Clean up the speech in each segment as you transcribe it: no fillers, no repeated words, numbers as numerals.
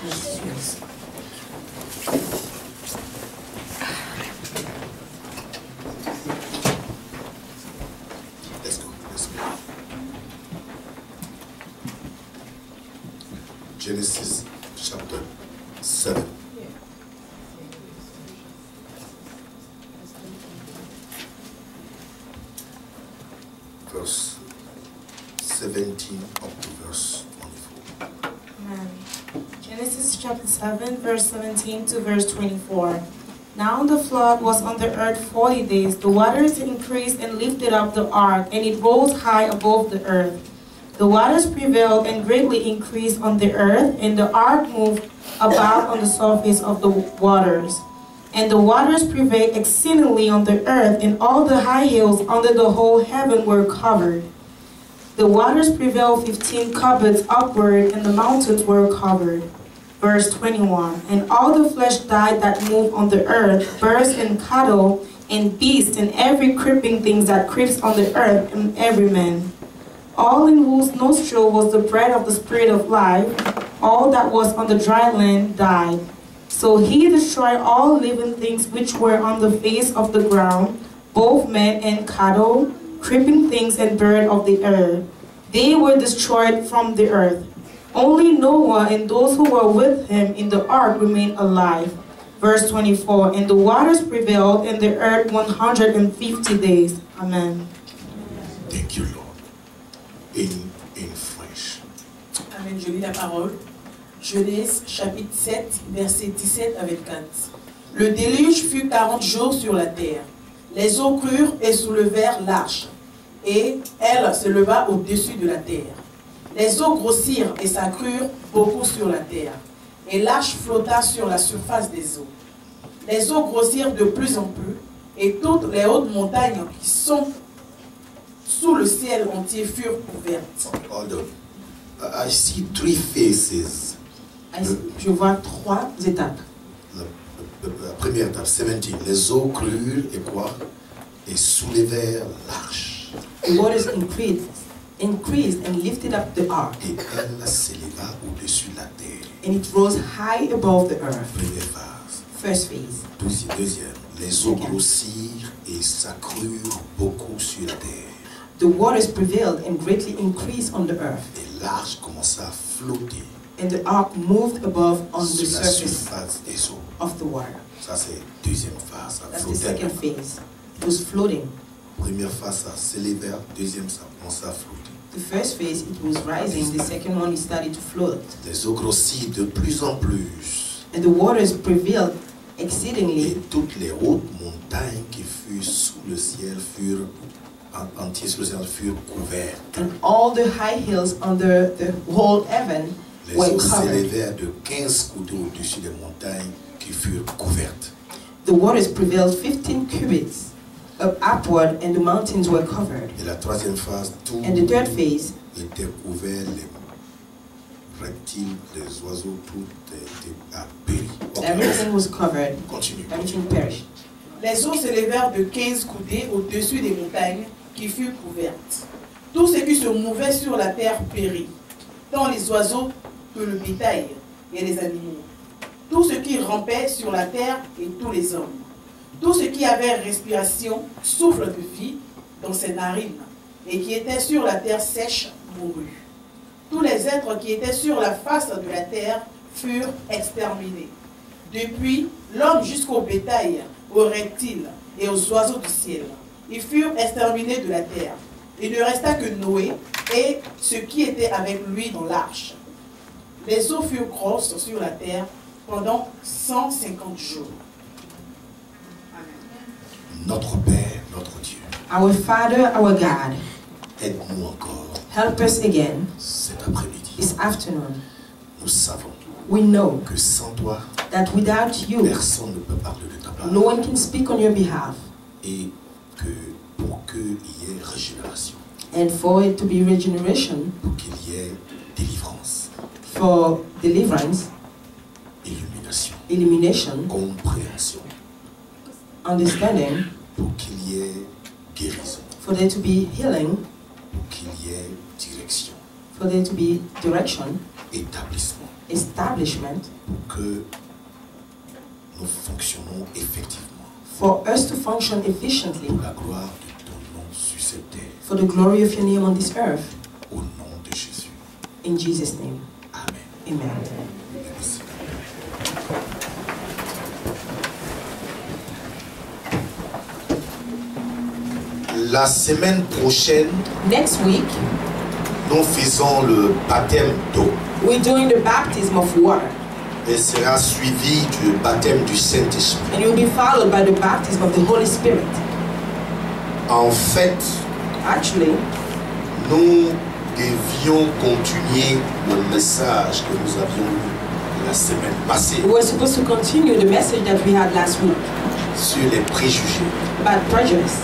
Yes. Let's go. Genesis chapter 7. Verse 17 up to verse 24. Amen. Genesis chapter 7, verse 17 to verse 24. Now the flood was on the earth 40 days. The waters increased and lifted up the ark, and it rose high above the earth. The waters prevailed and greatly increased on the earth, and the ark moved about on the surface of the waters. And the waters prevailed exceedingly on the earth, and all the high hills under the whole heaven were covered. The waters prevailed 15 cubits upward, and the mountains were covered. Verse 21, and all the flesh died that moved on the earth, birds and cattle, and beasts, and every creeping thing that creeps on the earth, and every man. All in whose nostril was the breath of the Spirit of life, all that was on the dry land died. So he destroyed all living things which were on the face of the ground, both men and cattle, creeping things and birds of the air. They were destroyed from the earth. Only Noah and those who were with him in the ark remained alive. Verse 24, and the waters prevailed in the earth 150 days. Amen. Thank you, Lord. In French. Amen. Je lis la parole. Genèse chapitre 7, versets 17 à 24. Le déluge fut 40 jours sur la terre. Les eaux crurent et soulevèrent l'arche, et elle se leva au-dessus de la terre. Les eaux grossirent et s'accrurent beaucoup sur la terre, et l'arche flotta sur la surface des eaux. Les eaux grossirent de plus en plus, et toutes les hautes montagnes qui sont sous le ciel entier furent couvertes. Hold on. I see three phases. Je vois 3 étapes. La première étape, 17. Les eaux crurent et quoi? Et soulevèrent l'arche. The waters increased and lifted up the ark, Et elle s'éleva au-dessus de la terre. and it rose high above the earth. Première phase. First phase. Deuxième. Les eaux grossirent et s'accrurent beaucoup sur la terre. The waters prevailed and greatly increased on the earth, Et l'arche commença à flotter and the ark moved above on the sur la surface surface des eaux. of the water. Ça, c'est deuxième phase. Ça That's the flottait. second phase. It was floating. Première phase, ça s'élevait. Deuxième, ça commençait à flotter. The first phase, it was rising. The second one, it started to float. Les eaux grossirent de plus en plus. And the waters prevailed Et exceedingly, toutes les hautes montagnes qui furent sous le ciel furent entiers sous le ciel furent couvertes. and all the high hills under the whole heaven Les were eaux covered. s'élevèrent de 15 coudées au-dessus des montagnes qui furent couvertes. The waters prevailed 15 cubits upward, and the mountains were covered. Et la troisième phase, tout And the third phase, était couvert, les reptiles, les oiseaux, tout était à péri. Ok, everything was covered. continue. Everything perished. Les eaux s'élevèrent de 15 coudées au-dessus des montagnes qui furent couvertes. Tout ce qui se mouvait sur la terre périt, tant les oiseaux que le bétail et les animaux. Tout ce qui rampait sur la terre et tous les hommes. Tout ce qui avait respiration, souffle de vie dans ses narines et qui était sur la terre sèche mourut. Tous les êtres qui étaient sur la face de la terre furent exterminés. Depuis l'homme jusqu'au bétail, aux reptiles et aux oiseaux du ciel. Ils furent exterminés de la terre. Il ne resta que Noé et ceux qui étaient avec lui dans l'arche. Les eaux furent grosses sur la terre pendant 150 jours. Notre Père, notre Dieu, Our Father, our God, aide-nous encore help us again cet après-midi. this afternoon. Nous savons We know que sans toi, that without you, personne ne peut parler de ta no parole. one can speak on your behalf. Et que pour qu'il y ait régénération, And for it to be regeneration, pour qu'il y ait délivrance, for deliverance, illumination, illumination, compréhension, understanding, pour qu'il y ait guérison, for there to be healing, pour qu'il y ait direction, for there to be direction, établissement, establishment, pour que nous fonctionnons effectivement. for us to function efficiently, Pour la gloire de ton nom sur cette terre. for the glory of your name on this earth. Au nom de Jésus. In Jesus' name, Amen. amen. Merci. La semaine prochaine, Next week, nous faisons le baptême d'eau. we're doing the baptism of water, Et sera suivi du baptême du Saint-Esprit. and you'll be followed by the baptism of the Holy Spirit. En fait, Actually, nous devions continuer le message que nous avions eu la semaine passée we were supposed to continue the message that we had last week sur les préjugés. about prejudice.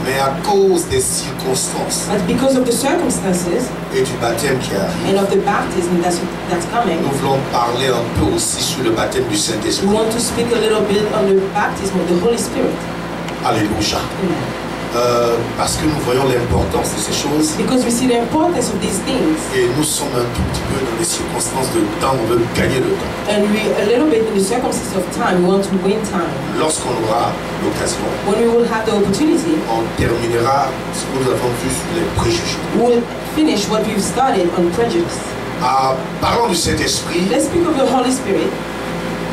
Mais à cause des circonstances But because of the circumstances et du baptême qui arrive, and of the baptism that's coming, nous voulons parler un peu aussi sur le baptême du we Saint-Esprit. want to speak a little bit on the baptism of the Holy Spirit. Alléluia. Parce que nous voyons l'importance de ces choses Because we see the importance of these things, et nous sommes un tout petit peu dans les circonstances de temps, on veut gagner le temps. and we a little bit in the circumstances of time, we want to win time. Lorsqu'on aura l'occasion, When we will have the opportunity, on terminera ce que nous avons vu sur les préjugés. we will finish what we've started on prejudice. Parlant du Saint-Esprit, Let's speak of the Holy Spirit.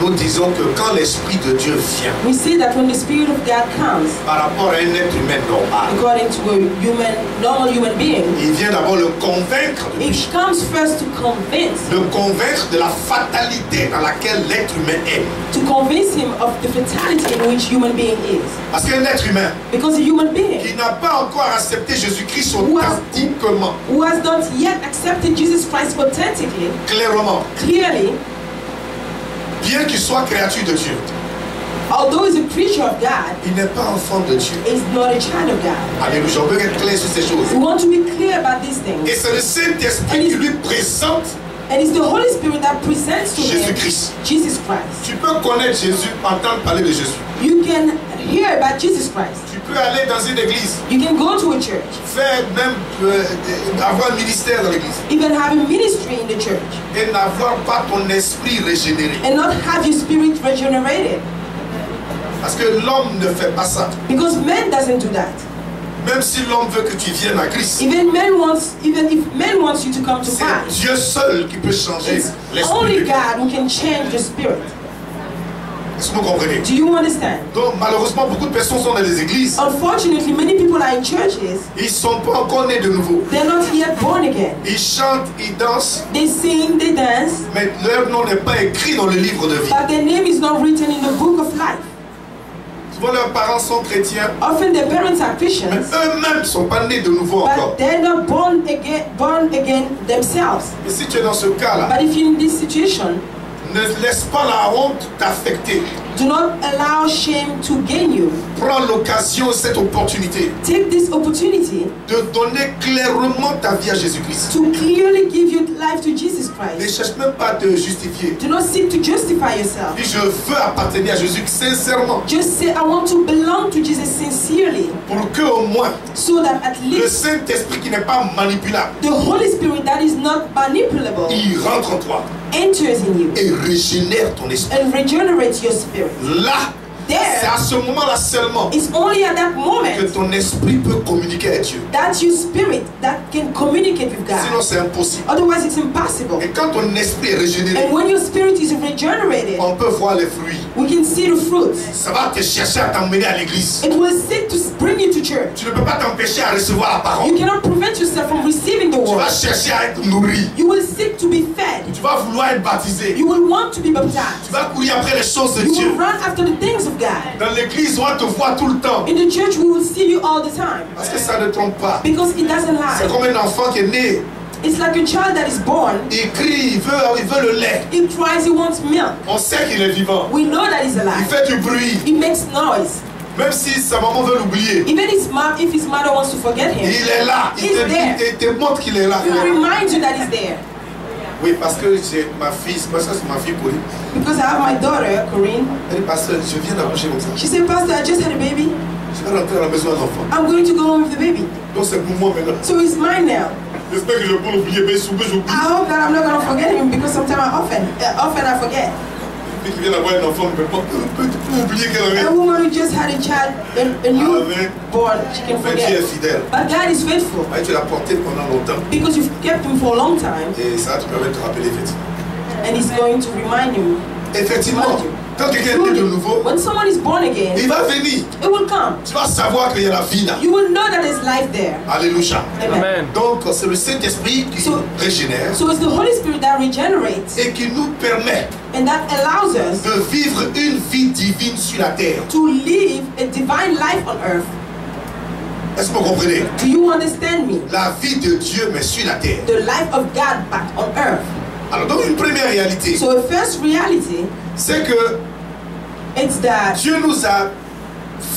nous disons que quand l'Esprit de Dieu vient We see that when the Spirit of God comes, par rapport à un être humain normal, according to a normal human being, il vient d'abord le convaincre de it péché. comes first to convince Le convaincre de la fatalité dans laquelle l'être humain est. him of the fatality in which human being is. Parce qu'un être humain Because a human being qui n'a pas encore accepté Jésus-Christ Wow. authentiquement, who has not yet accepted Jesus Christ authentically, clairement, clearly, bien qu'il soit créature de Dieu, although he's a creature of God, il n'est pas enfant de Dieu. is not a child of God. Alléluia, on peut être clair sur ces choses. We want to be clear about these things. Et c'est le Saint-Esprit qui lui présente And it's the Holy Spirit that presents to him Jésus-Christ. Jesus Christ. Tu peux connaître Jésus, entendre parler de Jésus. You can hear about Jesus Christ. Tu peux aller dans une église, You can go to a church, faire même avoir un ministère dans l'église even have a ministry in the church, et n'avoir pas ton esprit régénéré. and not have your spirit regenerated. Parce que l'homme ne fait pas ça. Because man doesn't do that. Même si l'homme veut que tu viennes à Christ, Even if man wants you to come to c'est Christ, Dieu seul qui peut changer it's l'esprit. only de quelqu'un. God who can change the spirit. Est-ce que vous comprenez? Do you understand? Donc malheureusement, beaucoup de personnes sont dans les églises. Unfortunately, many people are in churches. Ils ne sont pas encore nés de nouveau. They're not yet born again. Ils chantent, ils dansent, They sing, they dance, mais leur nom n'est pas écrit dans le livre de vie. but their name is not written in the book of life. Souvent leurs parents sont chrétiens, Often their parents are mais Christians, eux-mêmes ne sont pas nés de nouveau encore. but they're not born again themselves. Et si tu es dans ce cas-là, But if you're in this situation, ne laisse pas la honte t'affecter. do not allow shame to gain you. Prends l'occasion, cette opportunité Take this opportunity de donner clairement ta vie à Jésus-Christ. to clearly give your life to Jesus Ne Christ. cherche même pas à te justifier. Do not seek to justify yourself. Dis, je veux appartenir à Jésus sincèrement. Just say, I want to belong to Jesus sincerely, Pour que au moins, so that at le least Saint-Esprit qui n'est pas manipulable, the Holy Spirit that is not manipulable il rentre en toi enters in you et régénère ton esprit. and regenerates your spirit. Là, c'est There, à ce moment-là seulement it's only at that que moment ton esprit peut communiquer avec Dieu. that your spirit that can communicate with Sinon, God. c'est impossible. Otherwise, it's impossible. Et quand ton esprit est régénéré, And when your spirit is regenerated, on peut voir les fruits. we can see the fruits. Ça va te chercher à t'emmener à l'église. It will seek to bring you to church. Tu ne peux pas t'empêcher à recevoir la parole. You cannot prevent yourself from receiving the Tu vas word. chercher à être nourri. You will seek to be fed. Tu vas vouloir être baptisé. You will want to be baptized. Tu vas courir après les choses de You Dieu. will run after the things of God. Dans l'église, on va te voir tout le temps. In the church, we will see you all the time. Parce que ça ne trompe pas. Because it doesn't C'est lie. comme un enfant qui est né. It's like a child that is born. Il crie, il veut le lait. He cries, he wants milk. On sait qu'il est vivant. We know that he's Il alive. fait du bruit. He makes noise. Même si sa maman veut l'oublier. Even if his mother wants to forget him, Il est là. Il te montre qu'il est là. he reminds you that he's there. Oui, parce que j'ai ma fille, parce que c'est ma fille Pauline. Because I have my daughter, Corinne. Elle dit, pasteur, je viens d'accoucher comme ça. She said, Pastor, I just had a baby. Je vais rentrer à la maison à l'enfant. I'm going to go home with the baby. Donc c'est pour moi maintenant. So it's mine now. J'espère que je peux l'oublier, mais souvent j'oublie. I hope that I'm not going to forget him because sometimes I forget. Puis qui vient d'avoir un enfant, ne peut pas oublier qu'elle avait. A woman who just had a child, a newborn, she can Mais Dieu est forget. fidèle. But God is faithful Tu l'as porté pendant longtemps. because you've kept him for a long time, Et ça te permet de te rappeler effectivement. and He's going to remind you. Effectivement, quand quelqu'un est né de nouveau, When someone is born again, il va venir. it will come. Tu vas savoir qu'il y a la vie là. You will know that there's life there. Alléluia. Amen. Donc c'est le Saint-Esprit qui régénère So it's the Holy Spirit that regenerates et qui nous permet and that allows us de vivre une vie divine sur la terre. to live a divine life on earth. Est-ce que vous comprenez? Do you understand me? La vie de Dieu mais sur la terre. The life of God back on earth. Alors donc une première réalité, So the first reality, c'est que it's that Dieu nous a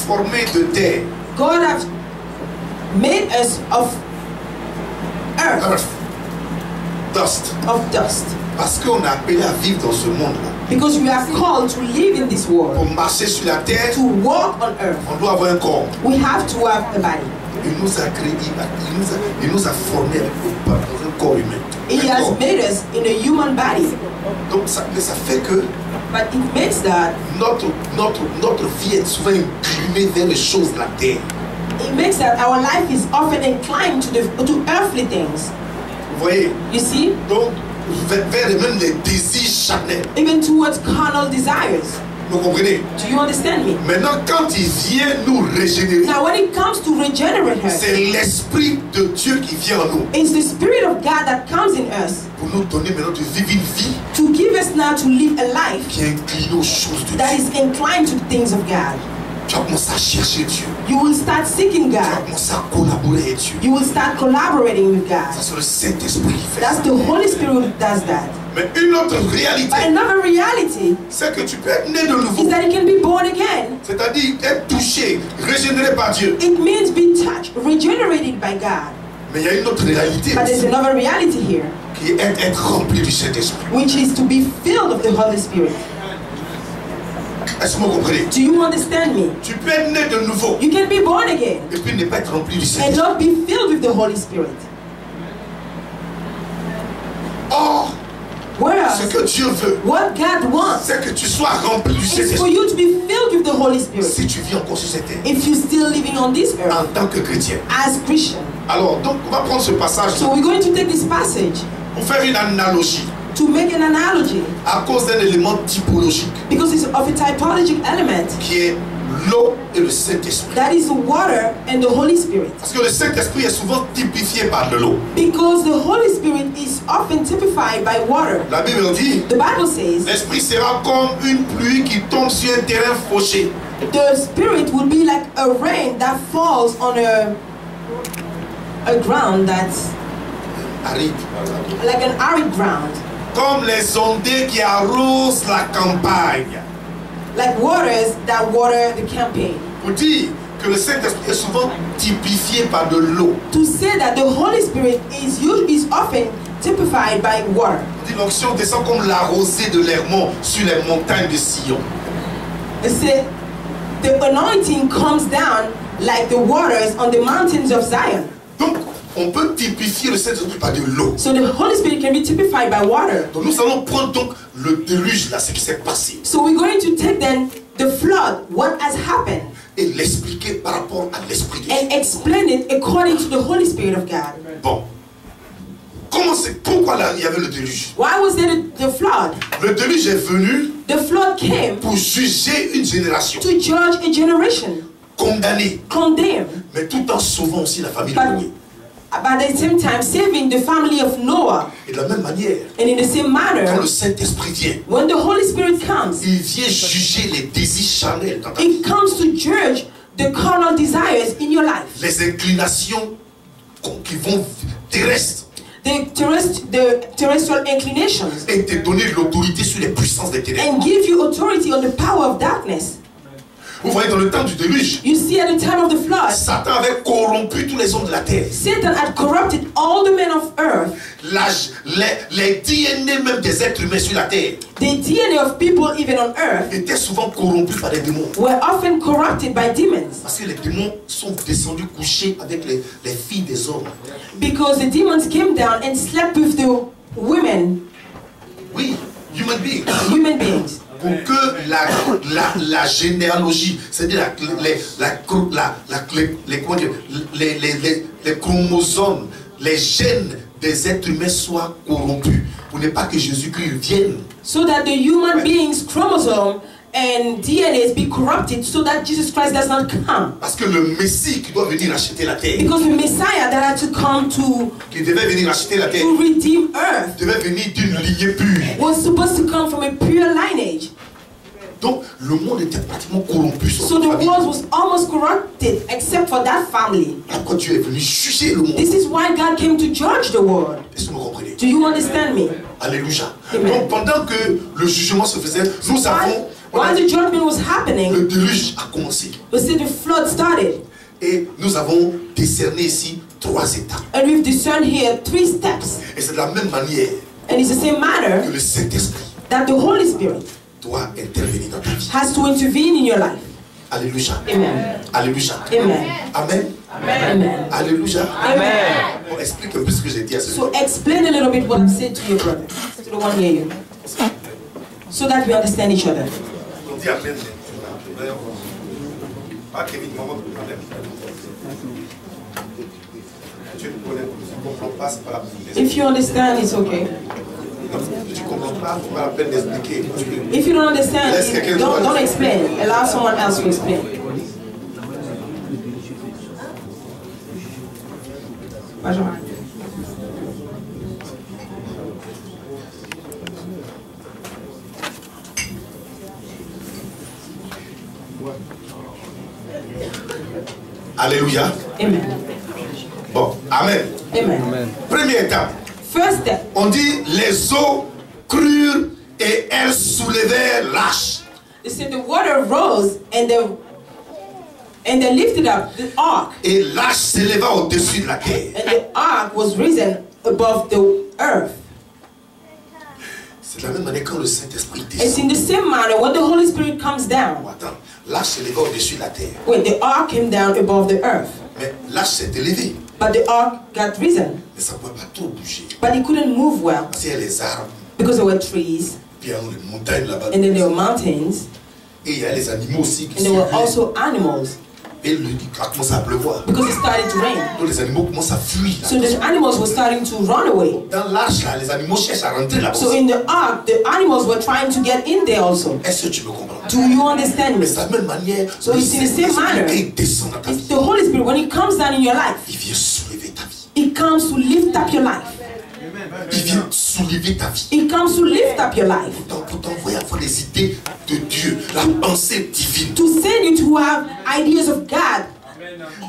formés de terre. God has made us of earth, Earth. Dust. of dust. Parce qu'on est appelé à vivre dans ce monde-là. Because we are called to live in this world, Pour marcher sur la terre, to walk on earth. on doit avoir un corps. We have to have a body. Il nous a créé, il nous a formés dans un corps humain. He Un has corps. made us in a human body. Donc ça fait que But it makes that, notre vie est souvent inclinée vers les choses de la terre. it makes that our life is often inclined to earthly things. Vous voyez? You see? Donc, vers même les désirs charnels. Even towards carnal desires. Vous comprenez? Do you understand me? Maintenant, quand il vient nous régénérer, Now when it comes to regenerate us, c'est l'Esprit de Dieu qui vient en nous it's the Spirit of God that comes in us pour nous donner maintenant de vivre une vie to give us now to live a life qui est inclinée aux choses de that Dieu. is inclined to the things of God. Tu vas commencer à chercher Dieu. You will start seeking Tu vas God. commencer à collaborer avec Dieu. You will start collaborating with Ça, God. c'est le Saint-Esprit qui fait That's ça. the Holy Spirit who does that. Mais une autre réalité, But another reality c'est que tu peux être né de nouveau. is that you can be born again. C'est-à-dire être touché, régénéré par Dieu. It means be touched, regenerated by God. Mais il y a une autre réalité But there's aussi, another reality here, qui est être rempli du Saint-Esprit. which is to be filled of the Holy Spirit. Est-ce que vous comprenez? Do you understand me? Tu peux être né de nouveau You can be born again et puis ne pas être rempli du and Saint-Esprit. not be filled with the Holy Spirit. Or, ce Whereas, que Dieu veut, what God wants c'est que tu sois rempli du is for Saint-Esprit. you to be filled with the Holy Spirit. Si tu vis encore sur cette terre, If you're still living on this earth en tant que chrétien. as Christian. Alors, donc, on va prendre ce passage So we're going to take this passage pour faire une analogie to make an analogy à cause d'un élément typologique because it's of a typologic element qui est l'eau et le Saint-Esprit. that is the water and the Holy Spirit. Parce que le Saint-Esprit est souvent typifié par de l'eau. Because the Holy Spirit is often typified by water. La Bible dit, The Bible says l'Esprit sera comme une pluie qui tombe sur un terrain fauché. the Spirit will be like a rain that falls on a ground that's Aride. like an arid ground. Comme les ondées qui arrosent la campagne. Like waters that water the campaign. Pour dire que le Saint-Esprit est souvent typifié par de l'eau. To say that the Holy Spirit is often typified by water. L'onction descend comme la rosée de l'Hermon sur les montagnes de Sion. It said the anointing comes down like the waters on the mountains of Zion. Donc, on peut typifier le Saint-Esprit par de l'eau. So the Holy Spirit can be typified by water. Donc, nous allons prendre donc le déluge, là, ce qui s'est passé, So we're going to take then the flood, what has happened, et l'expliquer par rapport à l'Esprit de Dieu. and explain it according to the Holy Spirit of God. Bon. Pourquoi là, il y avait le déluge? Why was there the flood? Le déluge est venu The flood came pour juger une génération, to judge a generation, condamnée, condemn, mais tout en sauvant aussi la famille de but Noé. at the same time saving the family of Noah. Et de la même manière, And in the same quand manner, le Saint-Esprit vient, when the Holy Spirit comes, il vient juger les désirs charnels dans ta it vie, comes to judge the carnal desires in your life. les inclinations qui vont terrestres, The terrestrial inclinations, et te donner l'autorité sur les puissances des ténèbres. and give you authority on the power of darkness. Vous voyez, dans le temps du déluge, You see, at the time of the flood, Satan avait corrompu tous les hommes de la terre. Satan had corrupted all the men of earth. Les DNA même des êtres humains sur la terre The DNA of people even on earth étaient souvent corrompus par les démons. were often corrupted by demons. Parce que les démons sont descendus coucher avec les filles des hommes. Because the demons came down and slept with the women, Oui, human beings. human beings. Pour que la généalogie, c'est-à-dire les chromosomes, les gènes des êtres humains soient corrompus. Pour ne pas que Jésus-Christ vienne. So that the human beings' chromosome and DNA be corrupted, so that Jesus Christ does not come. Parce que le Messie qui doit venir acheter la terre, Because the Messiah that had to come qui devait venir acheter la terre, to redeem earth devait venir d'une lignée pure. was supposed to come from a pure lineage. Donc le monde était pratiquement corrompu. So the world was almost corrupted except for that family. Pourquoi Dieu est venu juger le monde? This is why God came to judge the world. Est-ce que vous comprenez? Do you understand me? Alléluia. Amen. Donc pendant que le jugement se faisait, nous avons While the judgment was happening, le déluge a commencé. we see the flood started. Et nous avons décerné ici 3 étapes. And we've discerned here 3 steps. Et c'est de la même manière And it's the same que manner le Saint-Esprit that the Holy Spirit doit intervenir dans ta vie. has to intervene in your life. Alléluia. Amen. Alléluia. Amen. Amen. Amen. Alléluia. Amen. Bon, explique un peu ce que j'ai dit à ce So explain a little bit what I've said to your brother, to the one near you, so that we understand each other. On dit Amen. Ah, Kevin, maman, Amen. Tu ne comprends pas, c'est pas la peine. If you understand, it's okay. Tu ne comprends pas, c'est pas la peine d'expliquer. If you don't understand, don't explain. Allow someone else to explain. Alléluia. Amen. Bon, Amen. Amen. Première étape. First step. On dit les eaux crurent et elles soulevèrent l'arche. They said the water rose and they lifted up the ark. Et l'arche s'éleva au-dessus de la terre. And the ark was risen above the earth. C'est de la même manière quand le Saint-Esprit It's descend. in the same manner when the Holy Spirit comes down. Oh, attends, l'arche s'éleva au-dessus de la terre. When the ark came down above the earth. Mais l'arche s'est élevée. But the ark got risen. Mais ça ne pouvait pas trop bouger. But it couldn't move well Parce qu'il y a les arbres, because there were trees puis il y a les montagnes là-bas. and then there were mountains Et il y a les animaux aussi qui and there were suivaient. also animals Et il a commencé à pleuvoir. because it started to rain. Donc les animaux commencent à fuir. So the animals were starting to run away. Dans l'arche là, les animaux cherchent à rentrer là-bas. So in the ark, the animals were trying to get in there also. Est-ce que tu me comprends? Do you understand me? Mais c'est la même manière. So it's in the same manner. Quand il descend dans ta It's vie, the Holy Spirit, when He comes down in your life, il vient soulever ta vie. He comes to lift up your life. Il vient soulever ta vie. He comes to lift up your life. Pour t'envoyer à avoir des idées de Dieu, la pensée divine. To send you to have ideas of God,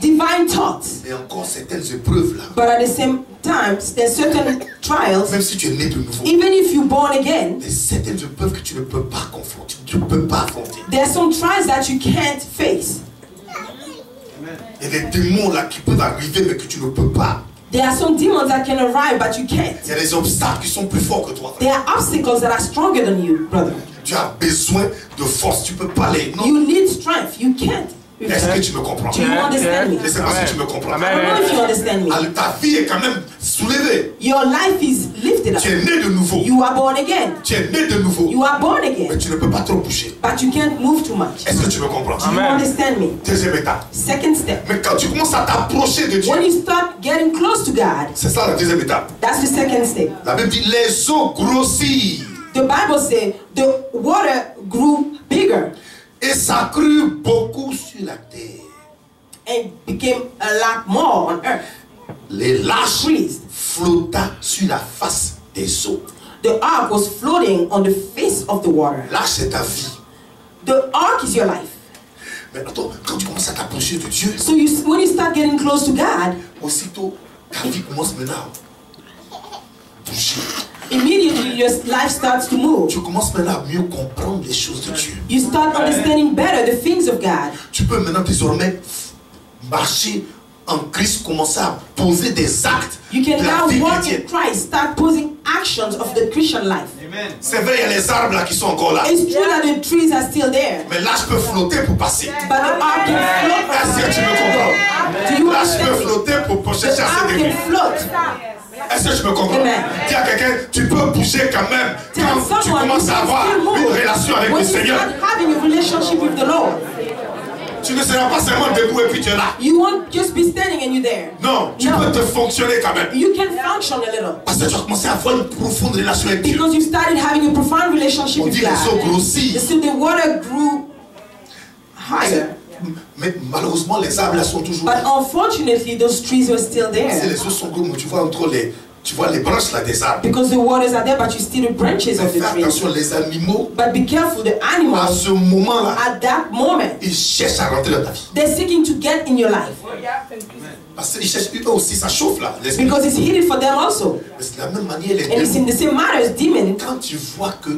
divine thoughts. Et encore certaines épreuves là. But at the same time, there's certain trials, Même si tu es né de nouveau, even if you're born again, il y a certaines épreuves que tu ne peux pas confronter. Tu ne peux pas affronter. there are some trials that you can't face. Il y a des démons là qui peuvent arriver mais que tu ne peux pas. There are some demons that can arrive, but you can't. Il y a des obstacles qui sont plus forts que toi. There are obstacles that are stronger than you, brother. Tu as besoin de force. Tu ne peux pas aller. Non. You need strength. You can't. Est-ce que tu me comprends? Do you understand me? Je ne sais pas si tu me comprends. I don't know if you understand me. Alors, ta vie est quand même soulevée. Your life is lifted up. Tu es né de nouveau. You are born again. Tu es né de nouveau. You are born Mais again. tu ne peux pas trop bouger. But you can't move too much. Est-ce que tu me comprends? Do you understand me? Deuxième étape. Second step. Mais quand tu commences à t'approcher de Dieu, When you start getting close to God, c'est ça la deuxième étape. that's the second step. La Bible dit les eaux grossirent The Bible says the water grew bigger et s'accrut beaucoup sur la terre. and became a lot more on earth. Les lâches Increased. flotta sur la face des eaux. The ark was floating on the face of the water. Lâche, c'est ta vie. The ark is your life. Mais attends, quand tu commences à t'approcher de Dieu, So when you start getting close to God, aussitôt, ta vie commence maintenant à bouger. immediately your life starts to move. Tu commences maintenant à mieux comprendre les choses de Dieu. You start understanding better the things of God. Tu peux maintenant désormais marcher en Christ, commencer à poser des actes You can de la now vie walk chrétienne. in Christ, start posing actions of the Christian life. C'est vrai, il y a les arbres là qui sont encore là. It's true that the trees are still there, Mais là, je peux flotter pour passer. but the ark can float. Est-ce que tu me comprends? Do you Là, je peux understand me? flotter pour chercher The à ark se can débrouiller. float. Est-ce que tu me comprends? Amen. Dis à quelqu'un, tu peux bouger quand même Tell quand tu someone you commences à can avoir still move une relation avec when le you Seigneur. start having a relationship with the Lord. Tu ne seras pas seulement debout et puis tu es là. You won't just be standing and you're there. Non, tu No. peux te fonctionner quand même. You can function a little Parce que tu as commencé à avoir une profonde relation avec Dieu. because you started having a profound relationship On with dit les eaux God. grossissent. So the water grew higher, Mais malheureusement, les arbres là sont toujours but là. unfortunately, those trees were still Si there les eaux sont grosses, tu vois entre tu vois les branches là des arbres. because the waters are there, but you see the branches Mais of the fais trees. attention, les animaux, But be careful, the à animals ce moment-là, at that moment ils cherchent à rentrer dans ta vie. they're seeking to get in your life Parce qu'ils cherchent, eux aussi, ça chauffe là. l'esprit. because it's heated for them also. Mais c'est de la même manière, les And it's démons. in the same manner as demons. Quand tu vois que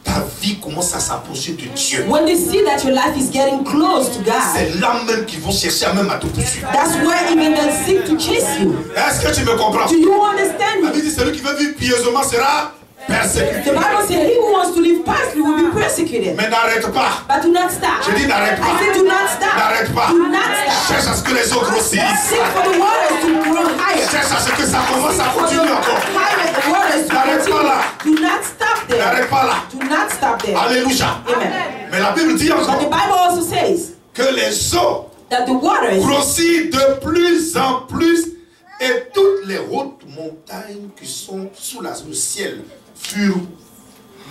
ta vie commence à s'approcher de Dieu, When they see that your life is getting close to God, c'est là même qu'ils vont chercher à même à te poursuivre. that's where even they'll seek to chase you. Est-ce que tu me comprends? Do you understand La me? Bible dit celui qui veut vivre pieusement sera The persécuté. Bible says he who wants to live piously will be persecuted. Mais n'arrête pas. But do not stop. Je dis n'arrête pas. I said do not stop. N'arrête pas. Do not stop. Cherche à ce que les eaux grossissent. Seek for the waters to grow higher. Cherche à ce que ça commence à For the continuer encore. higher the waters to N'arrête pas là. continue. Do not stop there. N'arrête pas là. Do not stop there. Alléluia. Amen. Mais la Bible dit But the encore Bible also says que les eaux that the waters grossissent de plus en plus et toutes les hautes montagnes qui sont sous le ciel furent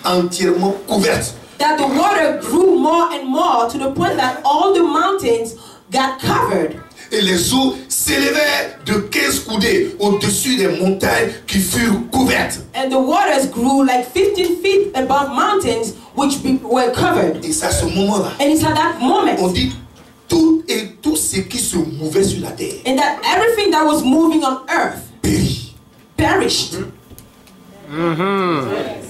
entièrement couvertes. that the water grew more and more to the point that all the mountains got covered. Et les eaux s'élevaient de 15 coudées au-dessus des montagnes qui furent couvertes. And the waters grew like 15 feet above mountains which were covered. Et c'est à ce moment-là, And it's at that moment on dit tout ce qui se mouvait sur la terre and that everything that was moving on earth périt. perished.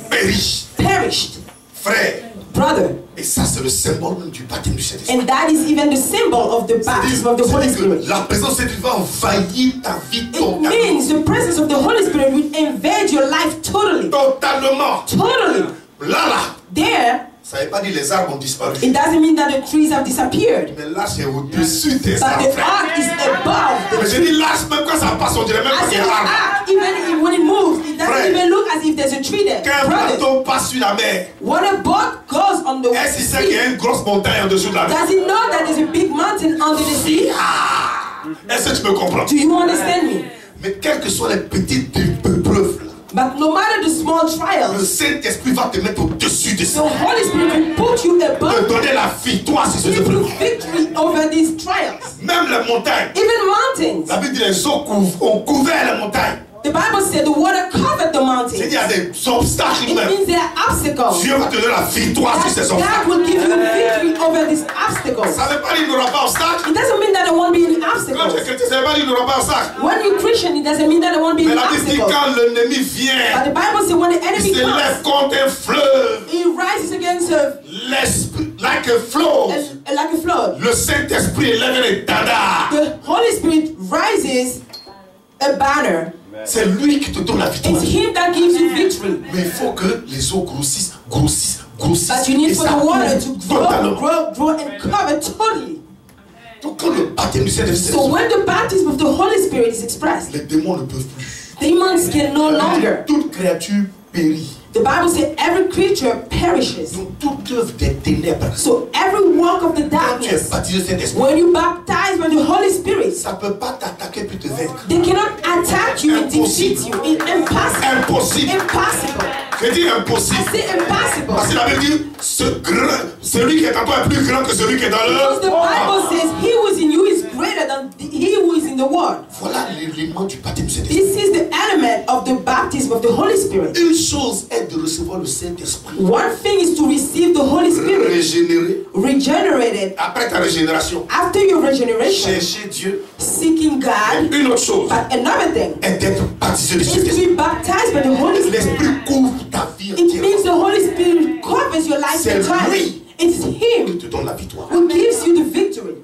Périt. Perished. Frère. Brother. Et ça, c'est le symbole même du baptême du Saint-Esprit. And that is even the symbol of the baptism of the Holy Spirit. La présence de Dieu va envahir ta vie It totalement. means the presence of the Holy Spirit will invade your life totally. Totalement. Totally. Là. There, Ça ne veut pas dire les arbres ont disparu. it doesn't mean that the trees have disappeared. Mais là, c'est au-dessus des But arbres. the ark is above the Mais je dis là, même quand ça passe, on dirait même I qu'il y said a the un arbre. ark, even when it moves, it doesn't Frère. even look as if there's a tree there. Quand un Brothers, bateau passe sur la mer, when a boat goes on the est-ce qu'il sait qu'il y a sea, une grosse montagne en dessous de la mer? does it know that there's a big mountain under the sea? Est-ce que tu me comprends? Do you understand me? Mais quelles que soient les petites épreuves, là, But no matter the small le trials, Saint-Esprit va te mettre au-dessus de the ça. Holy Spirit will put you Te above, donner la victoire sur ces give you épreuves. victory over these trials. Même les montagnes. Even mountains. La Bible dit les eaux ont couvert les montagnes. The Bible said the water covered the mountains. C'est-à-dire il y a des obstacles It même. means there are obstacles. Dieu va te donner la victoire sur ces God obstacles. will give you victory over these obstacles. Ça ne veut pas dire qu'il n'y aura pas d'obstacles. It doesn't mean that there won't be any Quand tu es obstacles. chrétien, ça ne veut pas dire qu'il n'y aura pas d'obstacles. When you're Christian, it doesn't mean that there won't be Mais any la Bible dit obstacles. quand l'ennemi But vient, the Bible says when the il enemy se lève comes, contre un fleuve. he rises against L'esprit, like a flow. like a flood. Le Saint-Esprit élève les standards. The Holy Spirit rises a banner. C'est lui qui te donne la victoire. It's Him that gives you victory. Mais il faut que les eaux grossissent, grossissent, grossissent. But you need Et for ça the water couvre to grow, totalement. grow, and cover totally. Donc quand le baptême du Saint-Esprit, So when the baptism of the Holy Spirit is expressed, les démons ne peuvent plus. demons can no longer. Toute créature périt. The Bible says every creature perishes. Donc toute œuvre des ténèbres. So every work of the Quand tu es darkness, baptisé au Saint-Esprit, when you baptize by the Holy Spirit, ça ne peut pas t'attaquer puis te vaincre. they cannot attack you and defeat you. It's impossible. Impossible. Impossible. Je dis impossible. I say impossible. Parce que la Bible dit, celui qui est en toi est plus grand que celui qui est dans Because the le Bible says he who is in you is greater greater than he who is in the world. Voilà l'élément du baptême du Saint-Esprit. This is the element of the baptism of the Holy Spirit. Une chose est de recevoir le Saint-Esprit. One thing is to receive the Holy Spirit. Régénéré. Regenerated. Après ta régénération. After your regeneration. Chercher Dieu. Seeking God. Une autre chose. But another thing. Est d'être baptisé du Is to Saint-Esprit. be baptized by the Holy Spirit. L'Esprit couvre ta vie It means entièrement. the Holy Spirit covers your life C'est entirely. lui It's qui Him te donne la victoire. who gives you the victory.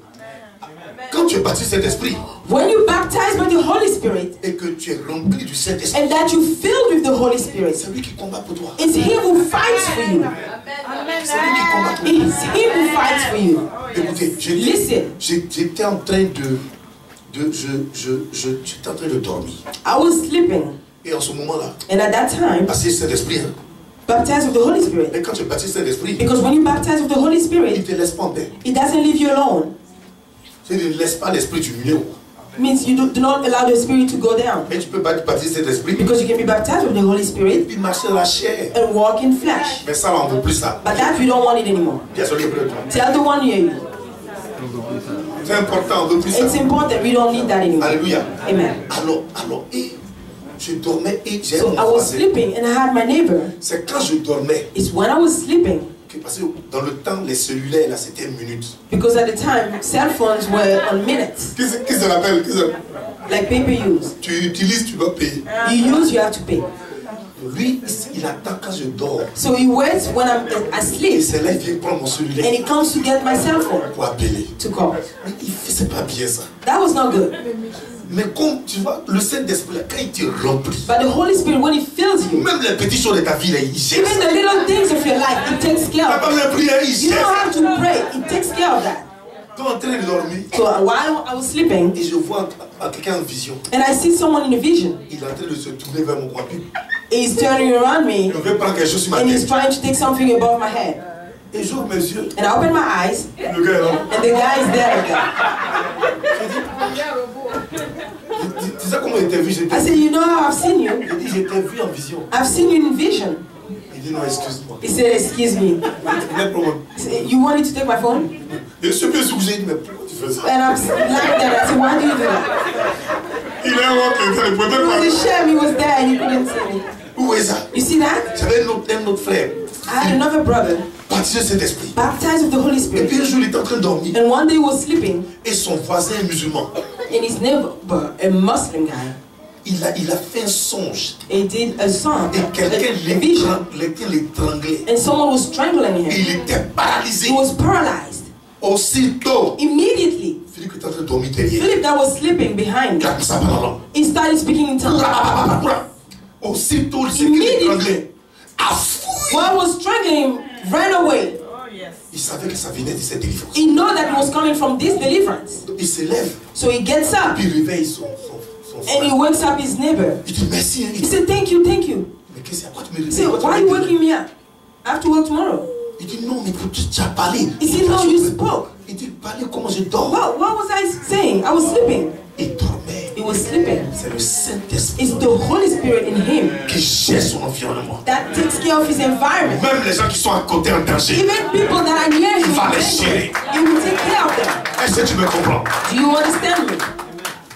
Quand tu es baptisé du Saint-Esprit When you're baptized by the Holy Spirit et que tu es rempli du Saint-Esprit, and that you're filled with the Holy Spirit, c'est lui qui combat pour toi. it's Him who fights for you. C'est lui qui combat pour toi. It's Him who fights for you. Écoutez, Listen. j'étais en train j'étais en train de dormir. I was sleeping, Et en ce moment-là, and at that time, baptisé du Saint-Esprit, hein, baptized with the Holy Spirit. mais quand tu es baptisé du Saint-Esprit, Because when you're baptized with the Holy il Spirit, ne te laisse pas en paix. it doesn't leave you alone. Il ne laisse pas l'esprit diminuer. It means you do not allow the Spirit to go down. Mais tu peux pas être baptisé de l'esprit Because you can be baptized with the Holy et Spirit puis marcher dans la chair. and walk in flesh. Mais ça, là, on ne veut plus ça. But that we don't want it anymore. Bien sûr, Tell the one near you. c'est important, on ne veut plus ça. It's important. We don't need that anymore. Alléluia. Amen. Alors, et je dormais et j'ai So mon I was voisin. sleeping and I had my neighbor. C'est quand je dormais It's when I was sleeping. que, parce que dans le temps, les cellulaires, là, c'était minutes. Because at the time, cell phones were on minutes. Qui se rappelle? Like pay-per-use. Tu utilises, tu dois payer. You use, you have to pay. Lui, il attend quand je dors. So he waits when I'm Et asleep. c'est là qu'il vient prendre mon And cellulaire he comes to get my cell phone pour appeler. to call. Mais c'est pas bien ça. That was not good. Mais comme tu vois, le Saint-Esprit, quand il te remplit, But the Holy Spirit, when He fills you, même les petites choses de ta vie, là, il gère even ça. the little things of your life, He takes Tu care n'as of pas it. besoin de prier, il You gère don't ça. have to pray. He takes care of that. Tu es en train de dormir So while I was sleeping, et je vois quelqu'un en vision. and I see someone in a vision, Il est en train de se tourner vers mon coin. he's turning around me, Il veut prendre quelque chose sur ma and he's tête. trying to take something above my head. Et j'ouvre mes yeux. And I open my eyes, Le gars est là. and the guy is there again. Tu sais comment il t'a vu? I said, you know how I've seen you? Il dit, je t'ai vu en vision. I've seen you in vision. Il dit, non, excuse-moi. He said, excuse me. Il a un problème. He said, you wanted to take my phone? Et je suis bien sûr que j'ai dit, mais pourquoi tu fais ça? And I'm like that. I said, why do you do that? Il est un autre, il ne pouvait It même was pas. a shame he was there and he couldn't see me. Où est ça? You see that? J'avais un autre frère, I had another brother baptisé de Saint-Esprit. baptized with the Holy Et puis Spirit. un jour, il était en train de dormir. And one day he was sleeping, Et son voisin musulman, and his neighbor, a Muslim guy, il a fait un songe. he did a song, Et quelqu'un a vision, l'étranglait. and someone was strangling Et him. il était paralysé. He was paralyzed. Aussitôt, Immediately, Philippe était en train de dormir derrière. Philip that was sleeping behind Il a him, mis sa main dans l'ombre. he started speaking in tongues. Aussitôt, ce qui l'étranglait a fouillé. What was strangling him ran away. Il savait que ça venait de cette délivrance. He knew that it was coming from this deliverance. Donc, il se lève, So he gets up, puis il réveille son and he frère. wakes up his neighbor. Il dit merci. Il He dit, said, thank you, thank you. mais qu'est-ce qu'il y a? Pourquoi tu me He said, réveilles? why are you waking me up? I have to work tomorrow. Il dit non, mais tu as parlé. He said, no, you spoke. Il dit parlez comment je dors. What was I saying? I was sleeping. Il dormait. He was sleeping. C'est le Saint-Esprit It's the Holy Spirit in him qui gère son environnement. that takes care of his environment. Même les gens qui sont à côté en danger. Even people that are near him, Il va les gérer. he will take care of them. Est-ce que tu me comprends? Do you understand me?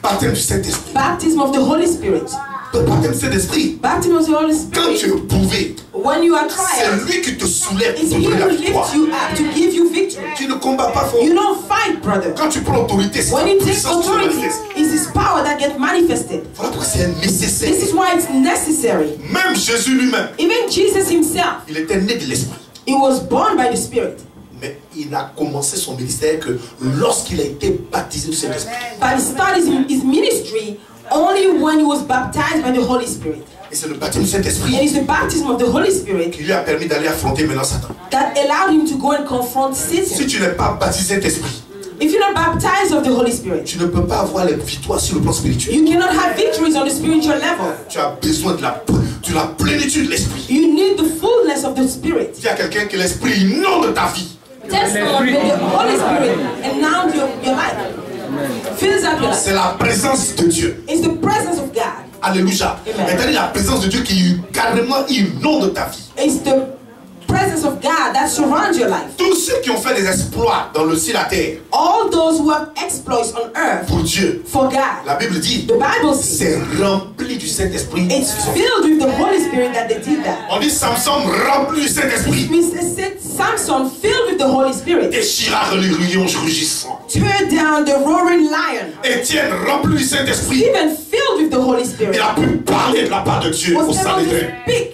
Baptême du Saint-Esprit. Baptism of the Holy Spirit. Le baptême du Saint-Esprit. Baptism of the Holy Quand tu Spirit. es éprouvé, When you are c'est tried, lui qui te soulève it's pour He te donner who la victoire. lifts you up to give you victory. Tu ne combats pas fort. You don't fight, brother. Quand tu prends autorité, c'est When la you take puissance qui se authority, manifeste. it's His power that gets manifested. Voilà pourquoi c'est nécessaire. This is why it's necessary. Même Jésus lui-même, Even Jesus himself, il était né de l'Esprit. he was born by the Spirit. Mais il a commencé son ministère que lorsqu'il a été baptisé du Saint-Esprit. But he started his ministry only when he was baptized by the Holy Spirit. Et c'est le baptême du And Saint-Esprit it's the baptism of the Holy Spirit qui lui a permis d'aller affronter maintenant Satan. that allowed him to go and confront Si Satan. tu n'es pas baptisé du Saint-Esprit, If you're not baptized of the Holy Spirit, tu ne peux pas avoir les victoires sur le plan spirituel. you cannot have victories on the spiritual level. Tu as besoin de la plénitude de l'Esprit. You need the fullness of the Spirit. Dis à quelqu'un que l'Esprit inonde ta vie. Tell someone that the Holy Spirit and now your life fills up your life. C'est la présence de Dieu. It's the presence of God. Alléluia. Amen. C'est-à-dire la présence de Dieu qui carrément inonde ta vie. It's the presence of God that surrounds your life. Tous ceux qui ont fait des exploits dans le ciel et la terre. All those who have exploits on earth Pour Dieu. for God. La Bible dit. The Bible says. C'est rempli du Saint-Esprit. It's filled with the Holy Spirit that they did that. On dit Samson rempli du Saint-Esprit. Samson filled with the Holy Spirit. Déchira le lion rugissant. Tear down the roaring lion. Étienne rempli du Saint-Esprit. Even filled with the Holy Spirit. Il a pu parler de la part de Dieu au sein des speak